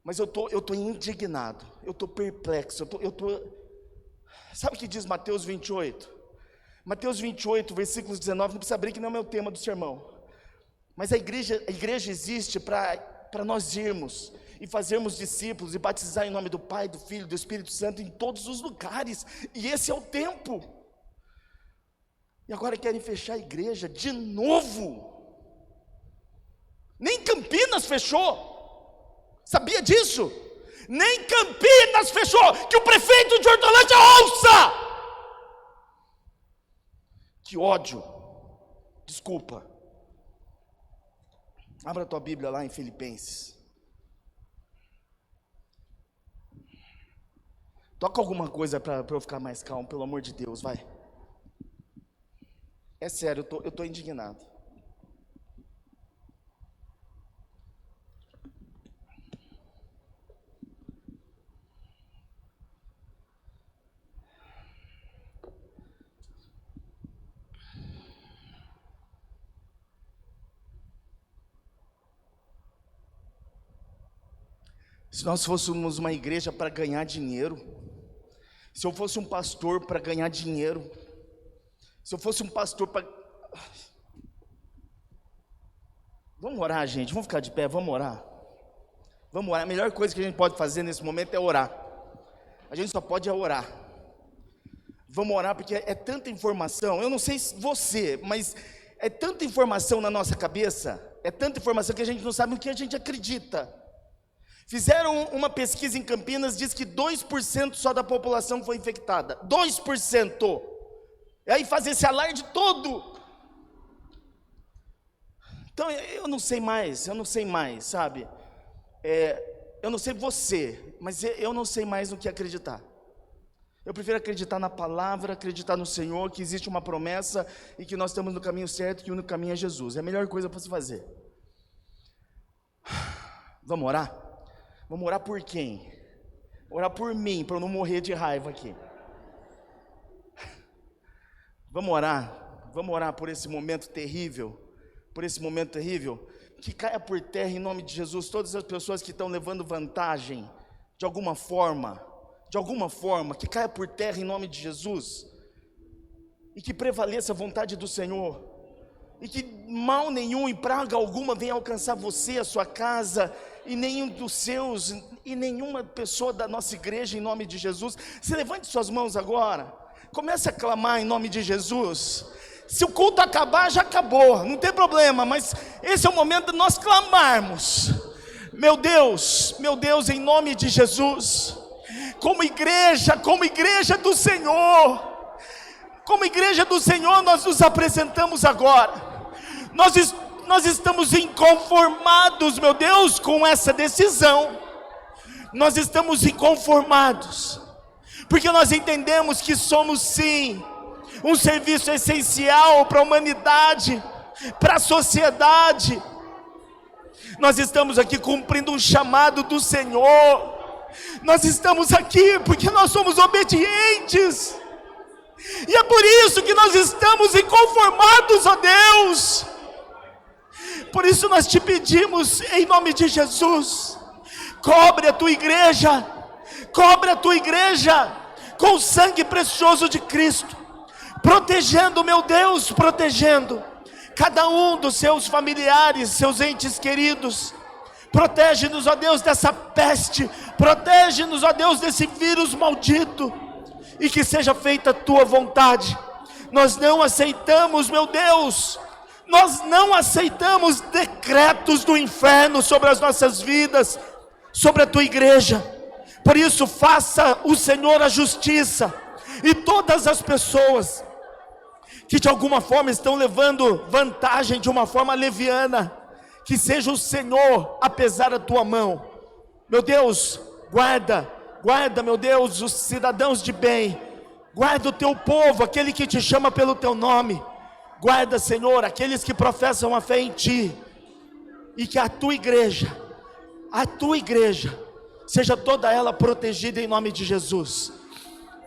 mas eu tô indignado, eu tô perplexo, sabe o que diz Mateus 28? Mateus 28, versículos 19, não precisa abrir que não é o meu tema do sermão, mas a igreja existe para nós irmos e fazermos discípulos e batizar em nome do Pai, do Filho, do Espírito Santo em todos os lugares, e esse é o tempo. E agora querem fechar a igreja de novo. Nem Campinas fechou. Sabia disso? Nem Campinas fechou. Que o prefeito de Hortolândia ouça. Que ódio. Desculpa. Abra a tua Bíblia lá em Filipenses. Toca alguma coisa para eu ficar mais calmo, pelo amor de Deus, vai. É sério, eu tô indignado. Se nós fôssemos uma igreja para ganhar dinheiro, se eu fosse um pastor para ganhar dinheiro, se eu fosse um pastor para... Vamos orar, gente, vamos ficar de pé, vamos orar. Vamos orar, a melhor coisa que a gente pode fazer nesse momento é orar. A gente só pode orar. Vamos orar porque é tanta informação, eu não sei se você, mas é tanta informação na nossa cabeça, é tanta informação que a gente não sabe o que a gente acredita. Fizeram uma pesquisa em Campinas, diz que 2% só da população foi infectada. 2%. E aí faz esse alarde todo. Então eu não sei mais, sabe? Eu não sei você, mas eu não sei mais no que acreditar. Eu prefiro acreditar na palavra, acreditar no Senhor, que existe uma promessa e que nós estamos no caminho certo, que o único caminho é Jesus. É a melhor coisa para se fazer. Vamos orar? Vamos orar por quem? Orar por mim, para eu não morrer de raiva aqui. Vamos orar por esse momento terrível, que caia por terra em nome de Jesus, todas as pessoas que estão levando vantagem, de alguma forma, que caia por terra em nome de Jesus, e que prevaleça a vontade do Senhor, e que mal nenhum e praga alguma venha alcançar você, a sua casa, e nenhum dos seus, e nenhuma pessoa da nossa igreja, em nome de Jesus. Se levante suas mãos agora, comece a clamar em nome de Jesus. Se o culto acabar, já acabou, não tem problema, mas esse é o momento de nós clamarmos. Meu Deus, em nome de Jesus, como igreja do Senhor, nós nos apresentamos agora. Nós estamos inconformados, meu Deus, com essa decisão. Nós estamos inconformados, porque nós entendemos que somos sim um serviço essencial para a humanidade, para a sociedade. Nós estamos aqui cumprindo um chamado do Senhor. Nós estamos aqui porque nós somos obedientes, e é por isso que nós estamos inconformados, ó Deus. Por isso nós te pedimos, em nome de Jesus, cobre a tua igreja com o sangue precioso de Cristo, protegendo, meu Deus, protegendo cada um dos seus familiares, seus entes queridos. Protege-nos, ó Deus, dessa peste, protege-nos, ó Deus, desse vírus maldito, e que seja feita a tua vontade. Nós não aceitamos, meu Deus, nós não aceitamos decretos do inferno sobre as nossas vidas, sobre a tua igreja. Por isso, faça o Senhor a justiça, e todas as pessoas que de alguma forma estão levando vantagem de uma forma leviana, que seja o Senhor a pesar a tua mão. Meu Deus, guarda, meu Deus, os cidadãos de bem, guarda o teu povo, aquele que te chama pelo teu nome. Guarda, Senhor, aqueles que professam a fé em ti, e que a tua igreja seja toda ela protegida em nome de Jesus.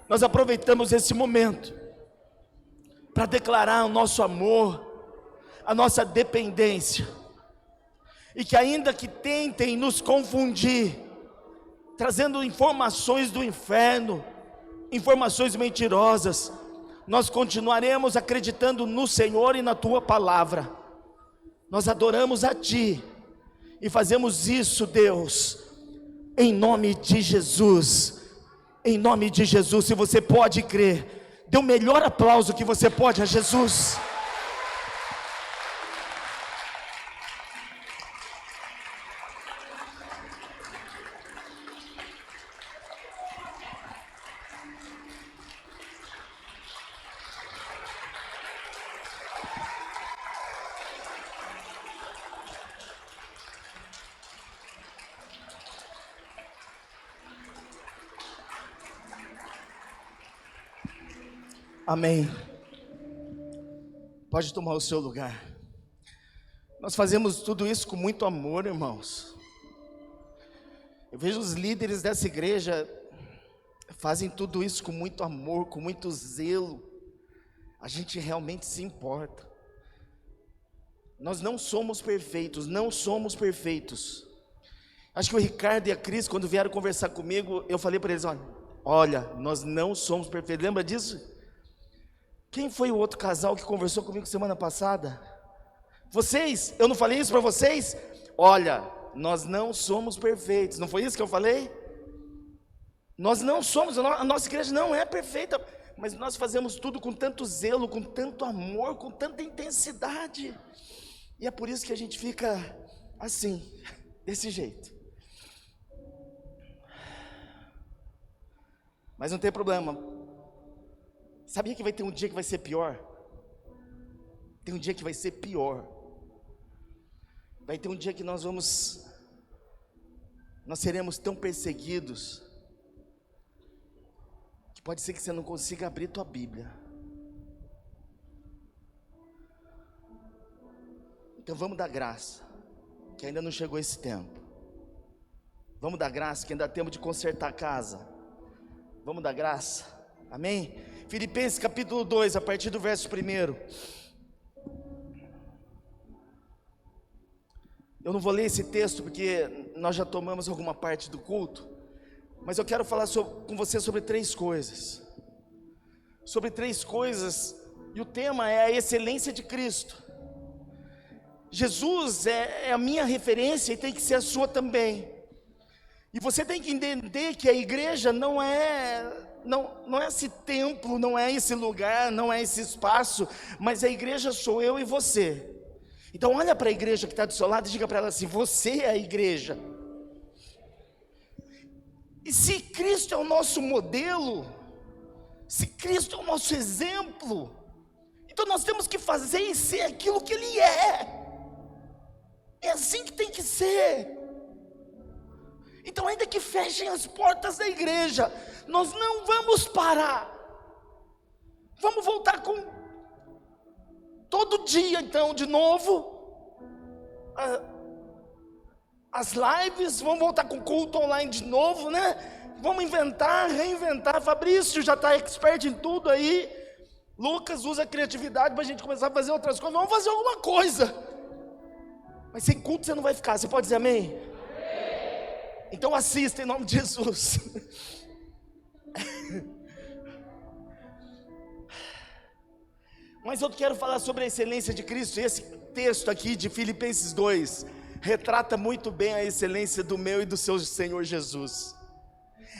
Nós aproveitamos esse momento para declarar o nosso amor, a nossa dependência e que ainda que tentem nos confundir, trazendo informações do inferno, informações mentirosas, nós continuaremos acreditando no Senhor e na Tua palavra. Nós adoramos a Ti e fazemos isso, Deus, em nome de Jesus. Em nome de Jesus. Se você pode crer, dê o melhor aplauso que você pode a Jesus. Amém. Pode tomar o seu lugar. Nós fazemos tudo isso com muito amor, irmãos. Eu vejo os líderes dessa igreja fazem tudo isso com muito amor, com muito zelo. A gente realmente se importa. Nós não somos perfeitos, não somos perfeitos. Acho que o Ricardo e a Cris, quando vieram conversar comigo, eu falei para eles, olha, nós não somos perfeitos. Lembra disso? Quem foi o outro casal que conversou comigo semana passada? Vocês? Eu não falei isso para vocês? Olha, nós não somos perfeitos. Não foi isso que eu falei? Nós não somos, a nossa igreja não é perfeita, mas nós fazemos tudo com tanto zelo, com tanto amor, com tanta intensidade. E é por isso que a gente fica assim, desse jeito. Mas não tem problema. Sabia que vai ter um dia que vai ser pior? Tem um dia que vai ser pior. Vai ter um dia que nós seremos tão perseguidos, que pode ser que você não consiga abrir tua Bíblia. Então vamos dar graça, que ainda não chegou esse tempo. Vamos dar graça, que ainda temos de consertar a casa. Vamos dar graça, amém? Filipenses capítulo 2, a partir do verso 1. Eu não vou ler esse texto porque nós já tomamos alguma parte do culto, mas eu quero falar com você sobre 3 coisas. Sobre 3 coisas, e o tema é a excelência de Cristo. Jesus é a minha referência e tem que ser a sua também. E você tem que entender que a igreja não é esse templo, não é esse lugar, não é esse espaço, mas a igreja sou eu e você. Então olha para a igreja que está do seu lado e diga para ela assim: você é a igreja. E se Cristo é o nosso modelo, se Cristo é o nosso exemplo, então nós temos que fazer e ser aquilo que Ele é. É assim que tem que ser. Então, ainda que fechem as portas da igreja, nós não vamos parar. Vamos voltar com todo dia, então, de novo, as lives, vamos voltar com culto online de novo, né? Vamos inventar, reinventar. Fabrício já está expert em tudo aí. Lucas usa a criatividade para a gente começar a fazer outras coisas. Vamos fazer alguma coisa. Mas sem culto você não vai ficar. Você pode dizer amém? Então assista em nome de Jesus. Mas eu quero falar sobre a excelência de Cristo. E esse texto aqui de Filipenses 2 retrata muito bem a excelência do meu e do seu Senhor Jesus.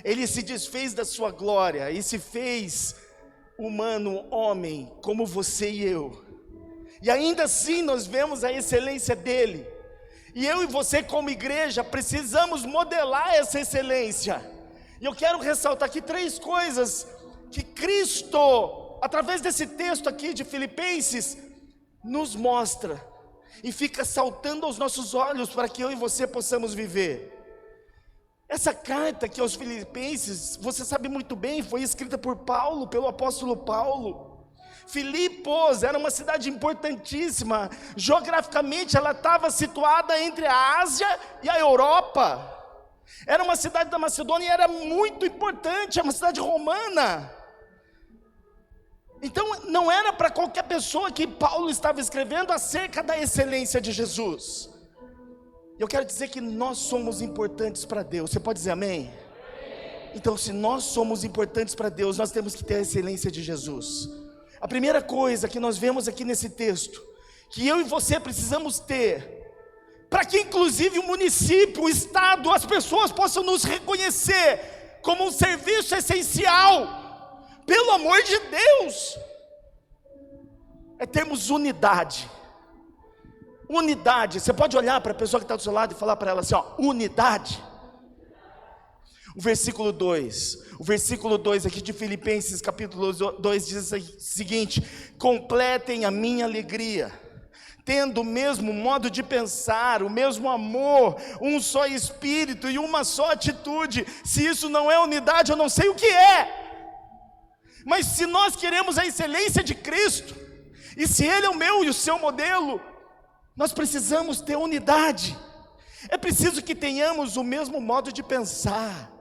Ele se desfez da sua glória e se fez humano, homem, como você e eu. E ainda assim nós vemos a excelência dele. E eu e você como igreja precisamos modelar essa excelência. E eu quero ressaltar aqui 3 coisas que Cristo, através desse texto aqui de Filipenses, nos mostra e fica saltando aos nossos olhos para que eu e você possamos viver. Essa carta aqui aos Filipenses, você sabe muito bem, foi escrita por Paulo, pelo apóstolo Paulo. Filipos era uma cidade importantíssima. Geograficamente ela estava situada entre a Ásia e a Europa. Era uma cidade da Macedônia e era muito importante, é uma cidade romana. Então não era para qualquer pessoa que Paulo estava escrevendo acerca da excelência de Jesus. Eu quero dizer que nós somos importantes para Deus. Você pode dizer amém? Então, se nós somos importantes para Deus, nós temos que ter a excelência de Jesus. A primeira coisa que nós vemos aqui nesse texto, que eu e você precisamos ter, para que inclusive o município, o estado, as pessoas possam nos reconhecer como um serviço essencial, pelo amor de Deus, é termos unidade. Unidade. Você pode olhar para a pessoa que está do seu lado e falar para ela assim, ó, unidade. O versículo 2 aqui de Filipenses capítulo 2 diz o seguinte: completem a minha alegria, tendo o mesmo modo de pensar, o mesmo amor, um só espírito e uma só atitude. Se isso não é unidade, eu não sei o que é. Mas se nós queremos a excelência de Cristo, e se Ele é o meu e o seu modelo, nós precisamos ter unidade. É preciso que tenhamos o mesmo modo de pensar.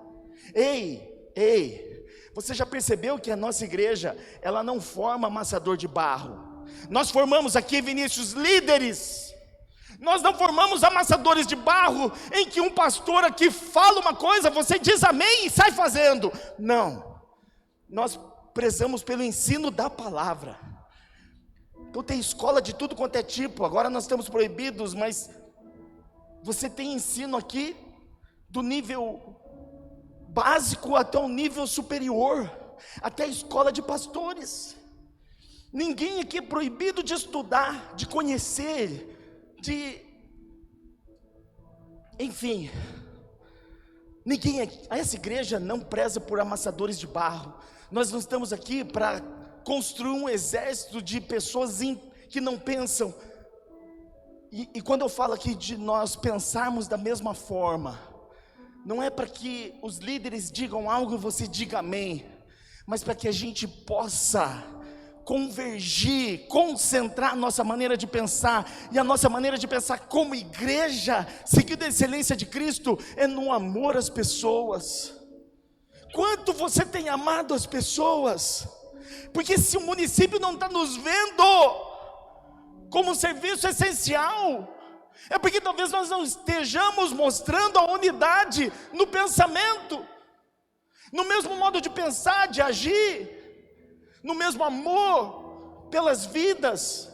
Ei, você já percebeu que a nossa igreja, ela não forma amassador de barro? Nós formamos aqui, Vinícius, líderes. Nós não formamos amassadores de barro, em que um pastor aqui fala uma coisa, você diz amém e sai fazendo. Não, nós prezamos pelo ensino da palavra. Então tem escola de tudo quanto é tipo. Agora nós estamos proibidos, mas você tem ensino aqui do nível básico até um nível superior, até a escola de pastores. Ninguém aqui é proibido de estudar, de conhecer, enfim, ninguém aqui, essa igreja não preza por amassadores de barro. Nós não estamos aqui para construir um exército de pessoas que não pensam. E quando eu falo aqui de nós pensarmos da mesma forma, não é para que os líderes digam algo e você diga amém, mas para que a gente possa convergir, concentrar a nossa maneira de pensar. E a nossa maneira de pensar como igreja, seguindo a excelência de Cristo, é no amor às pessoas. Quanto você tem amado as pessoas? Porque se o município não está nos vendo como um serviço essencial, é porque talvez nós não estejamos mostrando a unidade no pensamento, no mesmo modo de pensar, de agir, no mesmo amor pelas vidas.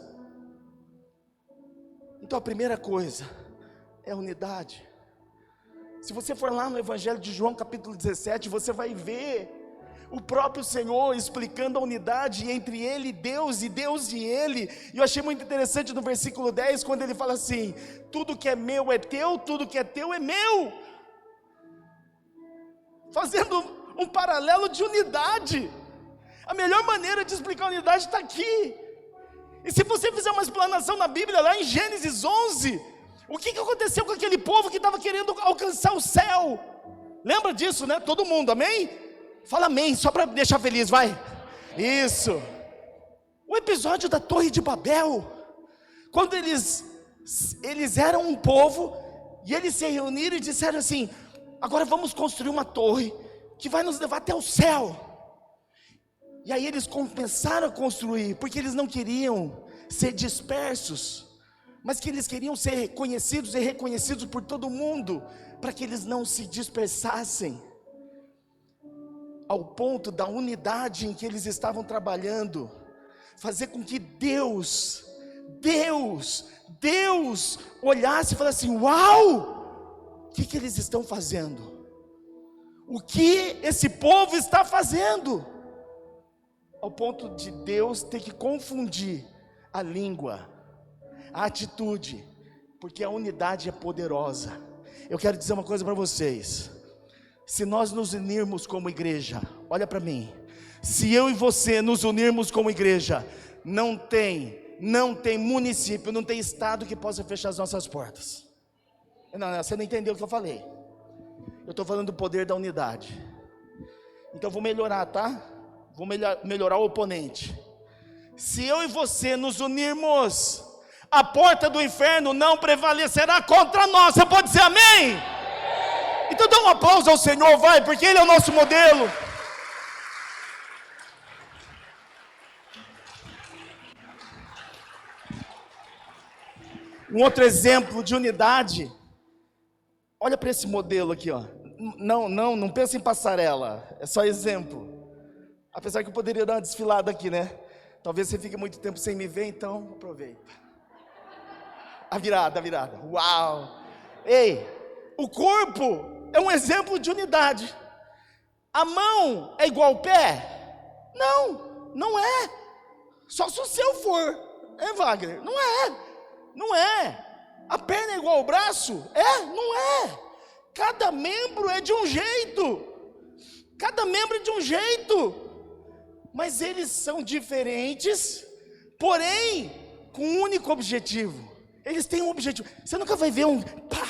Então a primeira coisa é a unidade. Se você for lá no Evangelho de João capítulo 17, você vai ver o próprio Senhor explicando a unidade entre Ele e Deus e Ele. E eu achei muito interessante no versículo 10, quando Ele fala assim: tudo que é meu é teu, tudo que é teu é meu. Fazendo um paralelo de unidade. A melhor maneira de explicar a unidade está aqui. E se você fizer uma explanação na Bíblia, lá em Gênesis 11, o que aconteceu com aquele povo que estava querendo alcançar o céu? Lembra disso, né? Todo mundo, amém? Fala amém, só para deixar feliz, vai. Isso. O episódio da Torre de Babel, quando eles eram um povo, e eles se reuniram e disseram assim: agora vamos construir uma torre, que vai nos levar até o céu. E aí eles começaram a construir, porque eles não queriam ser dispersos, mas que eles queriam ser conhecidos e reconhecidos por todo mundo, para que eles não se dispersassem. Ao ponto da unidade em que eles estavam trabalhando, fazer com que Deus olhasse e falasse assim: uau, o que eles estão fazendo? O que esse povo está fazendo? Ao ponto de Deus ter que confundir a língua, a atitude, porque a unidade é poderosa. Eu quero dizer uma coisa para vocês: se nós nos unirmos como igreja, olha para mim, se eu e você nos unirmos como igreja, não tem município, não tem estado que possa fechar as nossas portas. Não, você não entendeu o que eu falei. Eu estou falando do poder da unidade. Então vou melhorar, tá? Vou melhorar o oponente. Se eu e você nos unirmos, a porta do inferno não prevalecerá contra nós. Você pode dizer amém? Então dá um aplauso ao Senhor, vai, porque Ele é o nosso modelo. Um outro exemplo de unidade Olha para esse modelo aqui, ó. Não pensa em passarela, é só exemplo. Apesar que eu poderia dar uma desfilada aqui, né? Talvez você fique muito tempo sem me ver, então aproveita. A virada. Uau! Ei, o corpo é um exemplo de unidade. A mão é igual ao pé? Não é. Só se o seu for. É, Wagner? Não é. A perna é igual ao braço? Não é. Cada membro é de um jeito. Mas eles são diferentes, porém, com um único objetivo. Eles têm um objetivo. Você nunca vai ver um pá.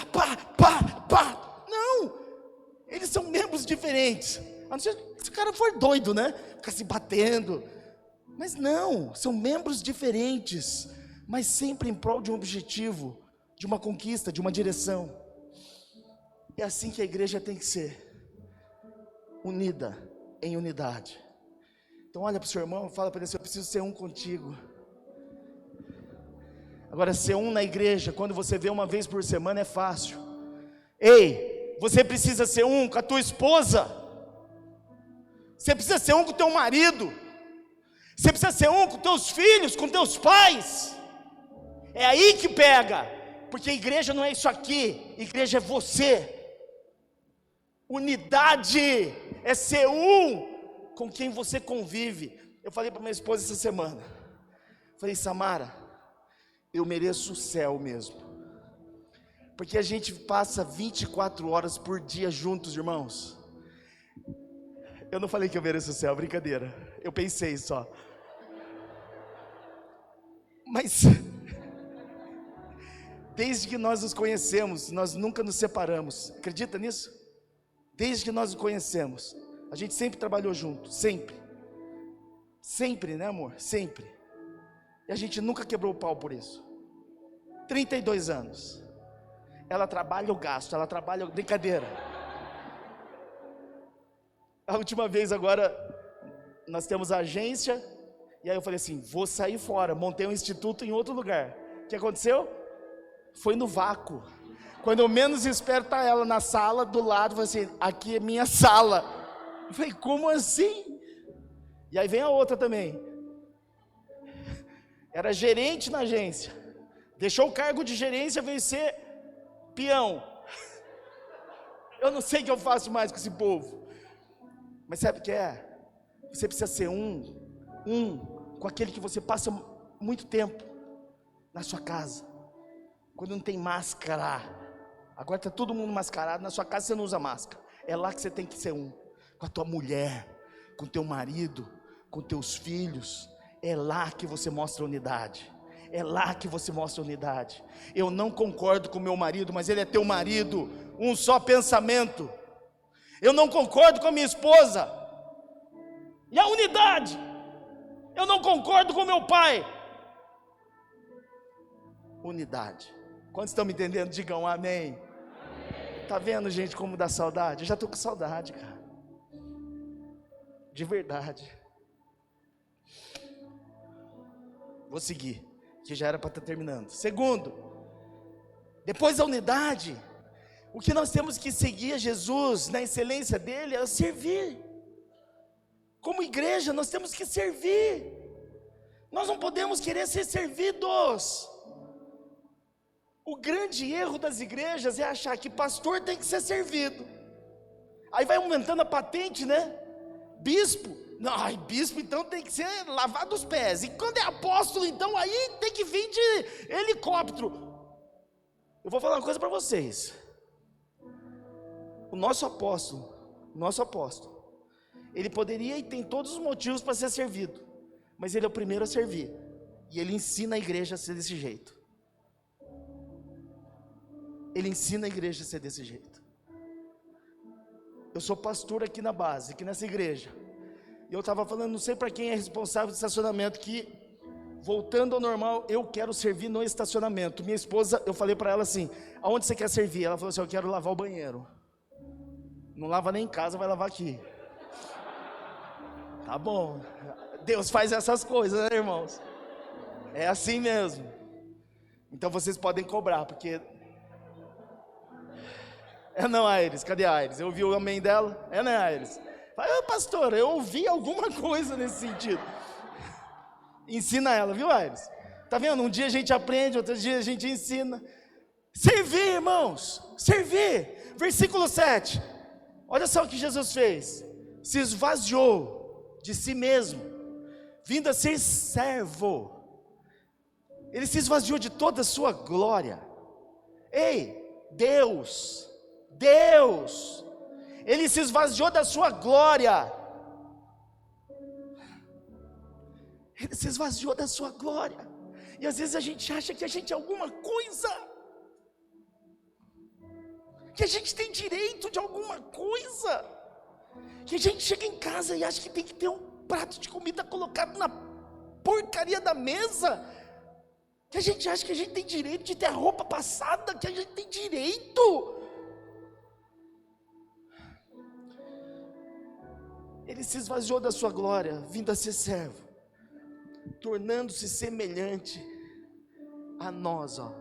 Não. Eles são membros diferentes. A não ser se o cara for doido, né? Ficar se batendo. Mas não, são membros diferentes, mas sempre em prol de um objetivo, de uma conquista, de uma direção. É assim que a igreja tem que ser, unida em unidade. Então olha para o seu irmão e fala para ele assim: eu preciso ser um contigo. Agora, ser um na igreja, quando você vê uma vez por semana, é fácil. Ei, você precisa ser um com a tua esposa. Você precisa ser um com o teu marido. Você precisa ser um com teus filhos, com teus pais. É aí que pega. Porque a igreja não é isso aqui. A igreja é você. Unidade é ser um com quem você convive. Eu falei para minha esposa essa semana. Falei: Samara, eu mereço o céu mesmo. Porque a gente passa 24 horas por dia juntos, irmãos. Eu não falei que eu mereço o céu, brincadeira. Eu pensei só. Mas desde que nós nos conhecemos, nós nunca nos separamos. Acredita nisso? Desde que nós nos conhecemos, a gente sempre trabalhou junto, sempre. Sempre, né, amor? Sempre. E a gente nunca quebrou o pau por isso. 32 anos. Ela trabalha, eu gasto. Ela trabalha, brincadeira. A última vez agora, nós temos a agência. E aí eu falei assim: vou sair fora. Montei um instituto em outro lugar. O que aconteceu? Foi no vácuo. Quando eu menos espero, tá ela na sala do lado. Falei assim: aqui é minha sala. Eu falei: como assim? E aí vem a outra também. Era gerente na agência. Deixou o cargo de gerência, veio ser peão. Eu não sei o que eu faço mais com esse povo. Mas sabe o que é? Você precisa ser um com aquele que você passa muito tempo na sua casa. Quando não tem máscara. Agora está todo mundo mascarado. Na sua casa você não usa máscara. É lá que você tem que ser um. Com a tua mulher, com teu marido, com teus filhos. É lá que você mostra unidade. É lá que você mostra unidade. Eu não concordo com meu marido, mas ele é teu marido. Um só pensamento. Eu não concordo com a minha esposa. E a unidade. Eu não concordo com meu pai. Unidade. Quantos estão me entendendo? Digam amém. Tá vendo, gente, como dá saudade? Eu já estou com saudade, cara. De verdade. Vou seguir, que já era para estar terminando. Segundo, depois da unidade, o que nós temos que seguir a Jesus na excelência dele é servir. Como igreja, nós temos que servir. Nós não podemos querer ser servidos. O grande erro das igrejas é achar que pastor tem que ser servido. Aí vai aumentando a patente, né? Bispo. Não, bispo então tem que ser lavado os pés. E quando é apóstolo, então aí tem que vir de helicóptero. Eu vou falar uma coisa para vocês. O nosso apóstolo, ele poderia e tem todos os motivos para ser servido, mas ele é o primeiro a servir. E ele ensina a igreja a ser desse jeito. Ele ensina a igreja a ser desse jeito. Eu sou pastor aqui na base, aqui nessa igreja. E eu estava falando, não sei para quem é responsável do estacionamento, que voltando ao normal, eu quero servir no estacionamento. Minha esposa, eu falei para ela assim: aonde você quer servir? Ela falou assim: eu quero lavar o banheiro. Não lava nem em casa, vai lavar aqui. Tá bom. Deus faz essas coisas, né, irmãos? É assim mesmo. Então vocês podem cobrar, porque É não, Aires? Cadê a Aires? Eu ouvi o amém dela? É, né, Aires? Fala, pastor, eu ouvi alguma coisa nesse sentido. Ensina ela, viu, Aires? Tá vendo? Um dia a gente aprende, outro dia a gente ensina. Servir, irmãos, servir. Versículo 7. Olha só o que Jesus fez. Se esvaziou de si mesmo, vindo a ser servo. Ele se esvaziou de toda a sua glória. Ei, Deus, Ele se esvaziou da sua glória. Ele se esvaziou da sua glória. E às vezes a gente acha que a gente é alguma coisa, que a gente tem direito de alguma coisa, que a gente chega em casa e acha que tem que ter um prato de comida colocado na porcaria da mesa, que a gente acha que a gente tem direito de ter a roupa passada, que a gente tem direito. Ele se esvaziou da sua glória, vindo a ser servo, tornando-se semelhante a nós, ó.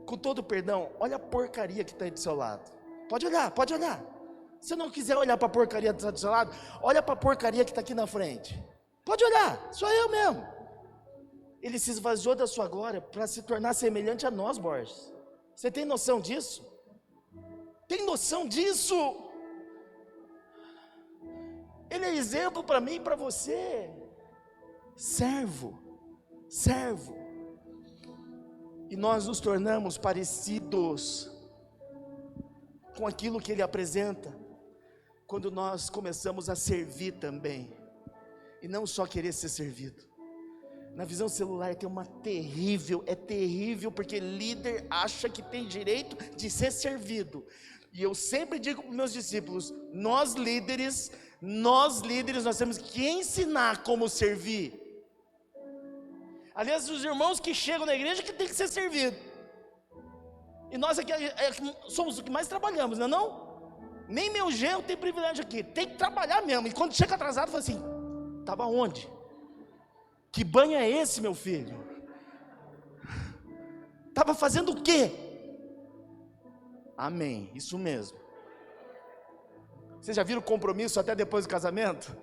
Com todo perdão, olha a porcaria que está aí do seu lado. Pode olhar, pode olhar. Se não quiser olhar para a porcaria que está do seu lado, olha para a porcaria que está aqui na frente. Pode olhar, sou eu mesmo. Ele se esvaziou da sua glória para se tornar semelhante a nós, Borges. Você tem noção disso? Tem noção disso? Ele é exemplo para mim e para você. Servo. E nós nos tornamos parecidos com aquilo que Ele apresenta, quando nós começamos a servir também, e não só querer ser servido. Na visão celular tem uma terrível, é terrível, porque líder acha que tem direito de ser servido. E eu sempre digo para os meus discípulos, nós líderes, nós temos que ensinar como servir. Aliás, os irmãos que chegam na igreja que tem que ser servido. E nós aqui somos os que mais trabalhamos, não é não? Nem meu genro tem privilégio aqui, tem que trabalhar mesmo. E quando chega atrasado, fala assim, estava onde? Que banho é esse, meu filho? Estava fazendo o quê? Amém, isso mesmo. Vocês já viram compromisso até depois do casamento?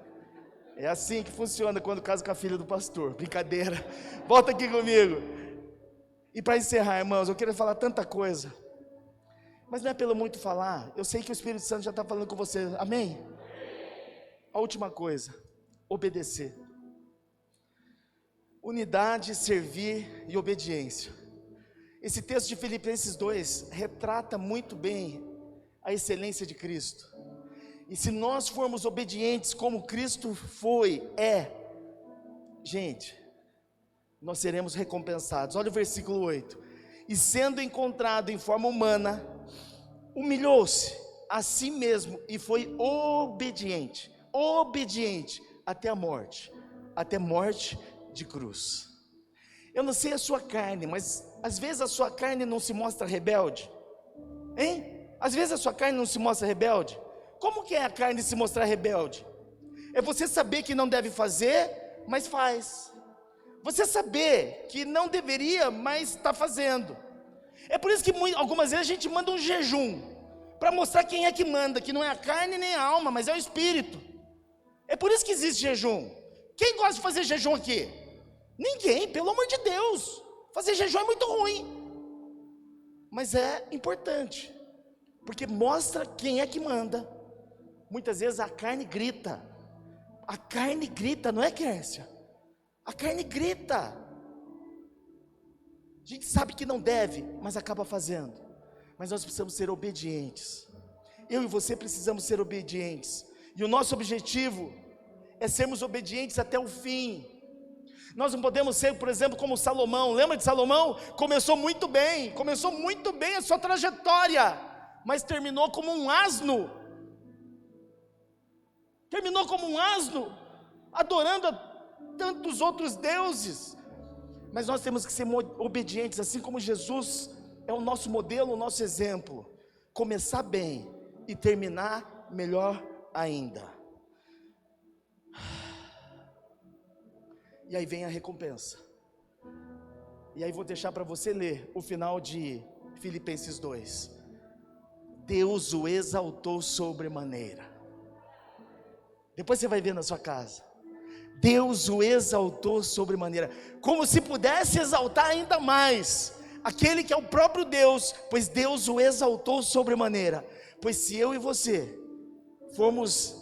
É assim que funciona quando casa com a filha do pastor. Brincadeira. Volta aqui comigo. E para encerrar, irmãos, eu queria falar tanta coisa, mas não é pelo muito falar. Eu sei que o Espírito Santo já está falando com você. Amém? A última coisa, obedecer. Unidade, servir e obediência. Esse texto de Filipenses 2 retrata muito bem a excelência de Cristo. E se nós formos obedientes como Cristo foi, gente, nós seremos recompensados. Olha o versículo 8. E sendo encontrado em forma humana, humilhou-se a si mesmo e foi obediente até a morte de cruz. Eu não sei a sua carne, mas às vezes a sua carne não se mostra rebelde, hein? Às vezes a sua carne não se mostra rebelde. Como que é a carne se mostrar rebelde? É você saber que não deve fazer, mas faz. Você saber que não deveria, mas está fazendo. É por isso que algumas vezes a gente manda um jejum, para mostrar quem é que manda, que não é a carne nem a alma, mas é o espírito. É por isso que existe jejum. Quem gosta de fazer jejum aqui? Ninguém, pelo amor de Deus. Fazer jejum é muito ruim, mas é importante, porque mostra quem é que manda. Muitas vezes a carne grita, não é, Kércia? A carne grita. A gente sabe que não deve, mas acaba fazendo. Mas nós precisamos ser obedientes. Eu e você precisamos ser obedientes. E o nosso objetivo é sermos obedientes até o fim. Nós não podemos ser, por exemplo, como Salomão. Lembra de Salomão? Começou muito bem a sua trajetória, mas terminou como um asno. Adorando a tantos outros deuses. Mas nós temos que ser obedientes, assim como Jesus é o nosso modelo, o nosso exemplo. Começar bem e terminar melhor ainda. E aí vem a recompensa. E aí vou deixar para você ler o final de Filipenses 2. Deus o exaltou sobremaneira. Depois você vai ver na sua casa. Deus o exaltou sobremaneira, como se pudesse exaltar ainda mais aquele que é o próprio Deus, pois Deus o exaltou sobremaneira. Pois se eu e você formos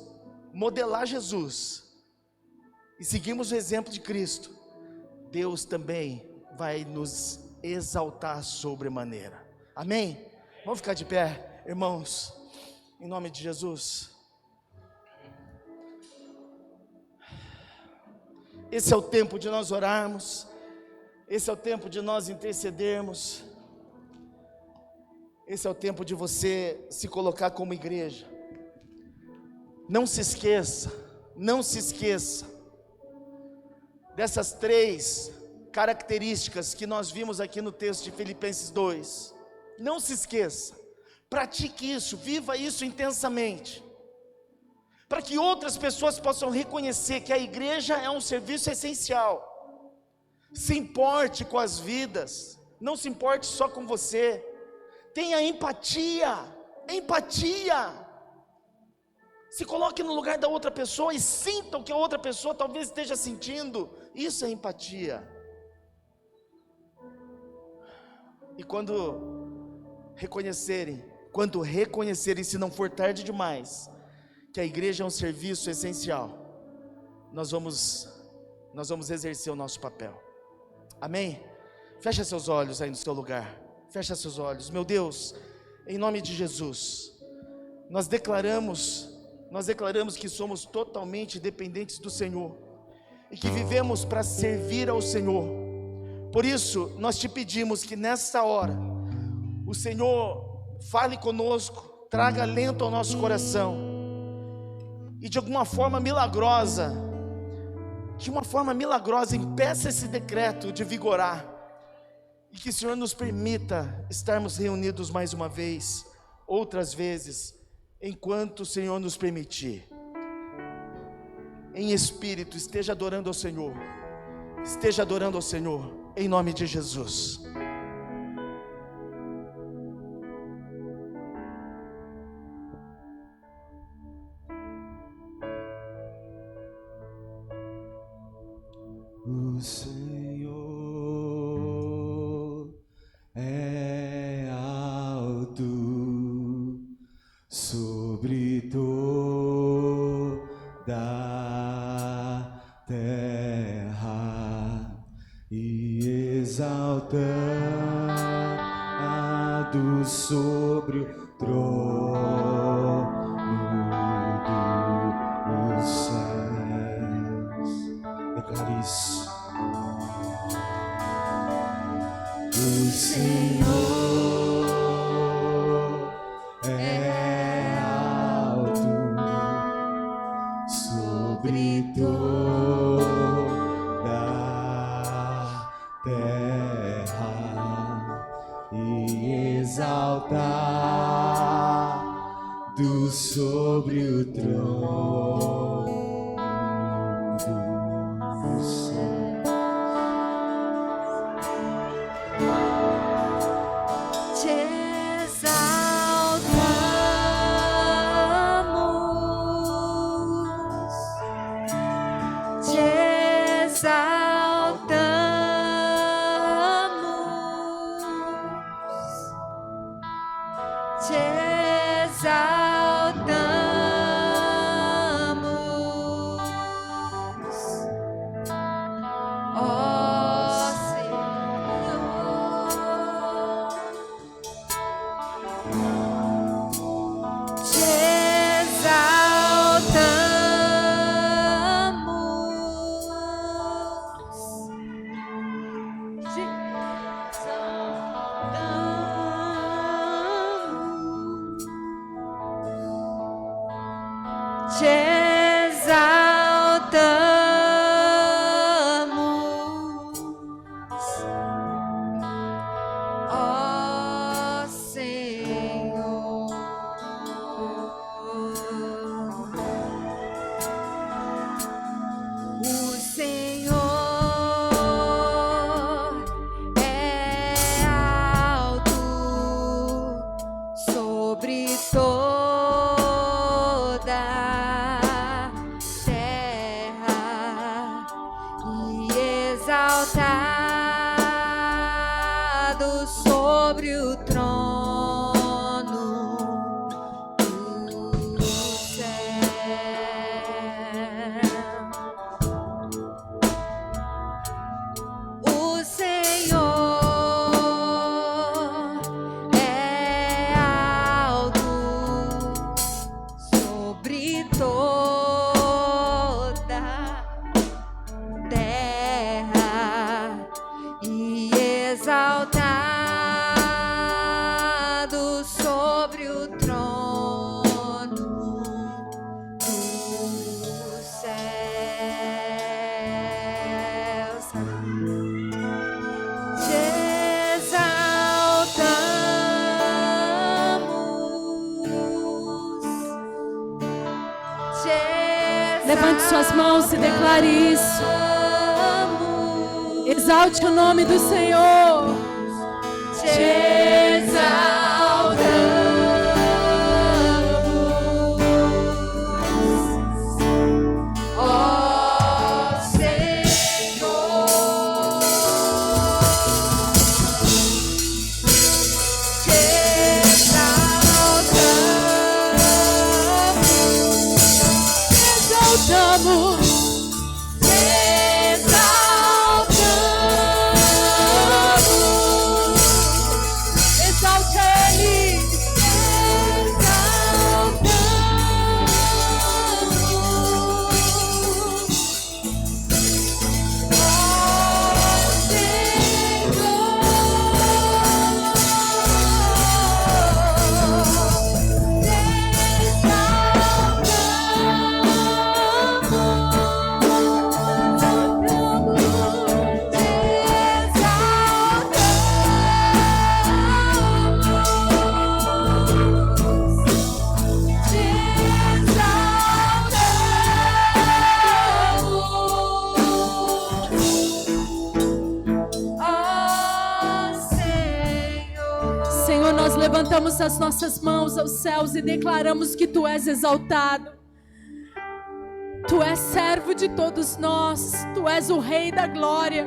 modelar Jesus e seguirmos o exemplo de Cristo, Deus também vai nos exaltar sobremaneira. Amém? Vamos ficar de pé, irmãos, em nome de Jesus. Esse é o tempo de nós orarmos, esse é o tempo de nós intercedermos, esse é o tempo de você se colocar como igreja. Não se esqueça dessas 3 características que nós vimos aqui no texto de Filipenses 2. Não se esqueça, pratique isso, viva isso intensamente, para que outras pessoas possam reconhecer que a igreja é um serviço essencial. Se importe com as vidas, não se importe só com você, tenha empatia, se coloque no lugar da outra pessoa e sinta o que a outra pessoa talvez esteja sentindo, isso é empatia. E quando reconhecerem, se não for tarde demais, que a igreja é um serviço essencial, nós vamos exercer o nosso papel. Amém? Fecha seus olhos aí no seu lugar. Fecha seus olhos. Meu Deus, em nome de Jesus, nós declaramos que somos totalmente dependentes do Senhor e que vivemos para servir ao Senhor. Por isso, nós te pedimos que nessa hora o Senhor fale conosco, traga alento ao nosso coração. E de alguma forma milagrosa, impeça esse decreto de vigorar, e que o Senhor nos permita estarmos reunidos mais uma vez, outras vezes, enquanto o Senhor nos permitir. Em espírito, esteja adorando ao Senhor, em nome de Jesus. O Senhor é alto sobre toda a terra e exaltado sobre o trono dos céus. Declare isso. O Senhor é alto sobre toda a terra e exaltado sobre o trono dos céus. Te exaltamos, te exaltamos, te exaltamos, ó Senhor. Te exaltamos, te exaltamos, te exaltamos, ó Senhor. O Senhor é alto sobre exaltado sobre o trono do céu. O Senhor é alto sobre toda terra e exaltado sobre o trono dos céus. Te exaltamos. Levante suas mãos e declare isso. Exalte o nome do Senhor. Te exaltamos, ó Senhor. Te exaltamos, Exaltamos. Exalte Ele. Senhor, nós levantamos as nossas mãos aos céus e declaramos que Tu és exaltado. Tu és servo de todos nós. Tu és o Rei da glória.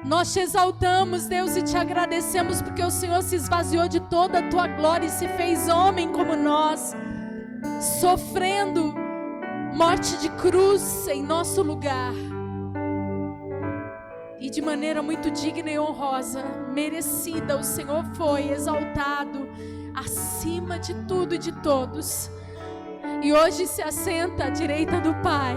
Nós te exaltamos, Deus, e te agradecemos porque o Senhor se esvaziou de toda a Tua glória e se fez homem como nós, sofrendo morte de cruz em nosso lugar. E de maneira muito digna e honrosa, merecida, o Senhor foi exaltado acima de tudo e de todos. E hoje se assenta à direita do Pai,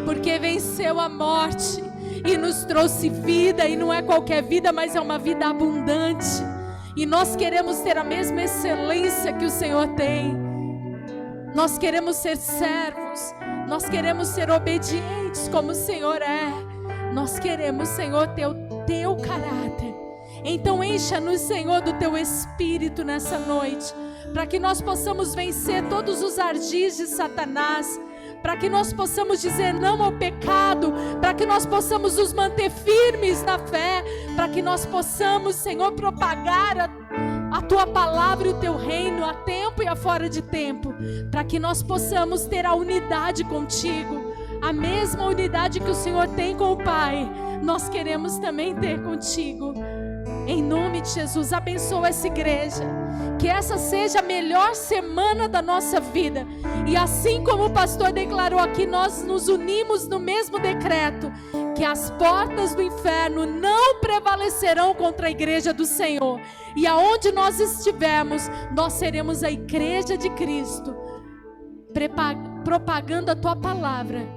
porque venceu a morte e nos trouxe vida, e não é qualquer vida, mas é uma vida abundante. E nós queremos ter a mesma excelência que o Senhor tem. Nós queremos ser servos, nós queremos ser obedientes como o Senhor é. Nós queremos, Senhor, ter o Teu caráter. Então encha-nos, Senhor, do Teu Espírito nessa noite, para que nós possamos vencer todos os ardis de Satanás, para que nós possamos dizer não ao pecado, para que nós possamos nos manter firmes na fé, para que nós possamos, Senhor, propagar a Tua palavra e o Teu reino a tempo e a fora de tempo, para que nós possamos ter a unidade contigo, a mesma unidade que o Senhor tem com o Pai, nós queremos também ter contigo. Em nome de Jesus, abençoa essa igreja, que essa seja a melhor semana da nossa vida. E assim como o pastor declarou aqui, nós nos unimos no mesmo decreto, que as portas do inferno não prevalecerão contra a igreja do Senhor. E aonde nós estivermos, nós seremos a igreja de Cristo, propagando a Tua palavra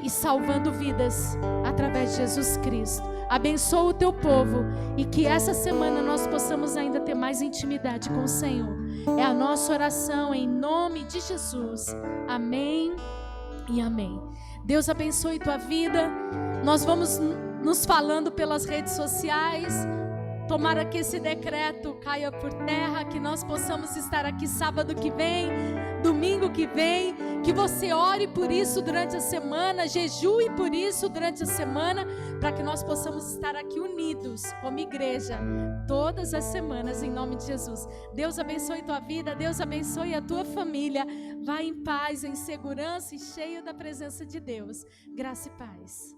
e salvando vidas através de Jesus Cristo. Abençoa o Teu povo e que essa semana nós possamos ainda ter mais intimidade com o Senhor. É a nossa oração em nome de Jesus. Amém e amém. Deus abençoe tua vida. Nós vamos nos falando pelas redes sociais. Tomara que esse decreto caia por terra, que nós possamos estar aqui sábado que vem, domingo que vem, que você ore por isso durante a semana, jejue por isso durante a semana, para que nós possamos estar aqui unidos como igreja, todas as semanas, em nome de Jesus. Deus abençoe tua vida, Deus abençoe a tua família. Vá em paz, em segurança e cheio da presença de Deus. Graça e paz.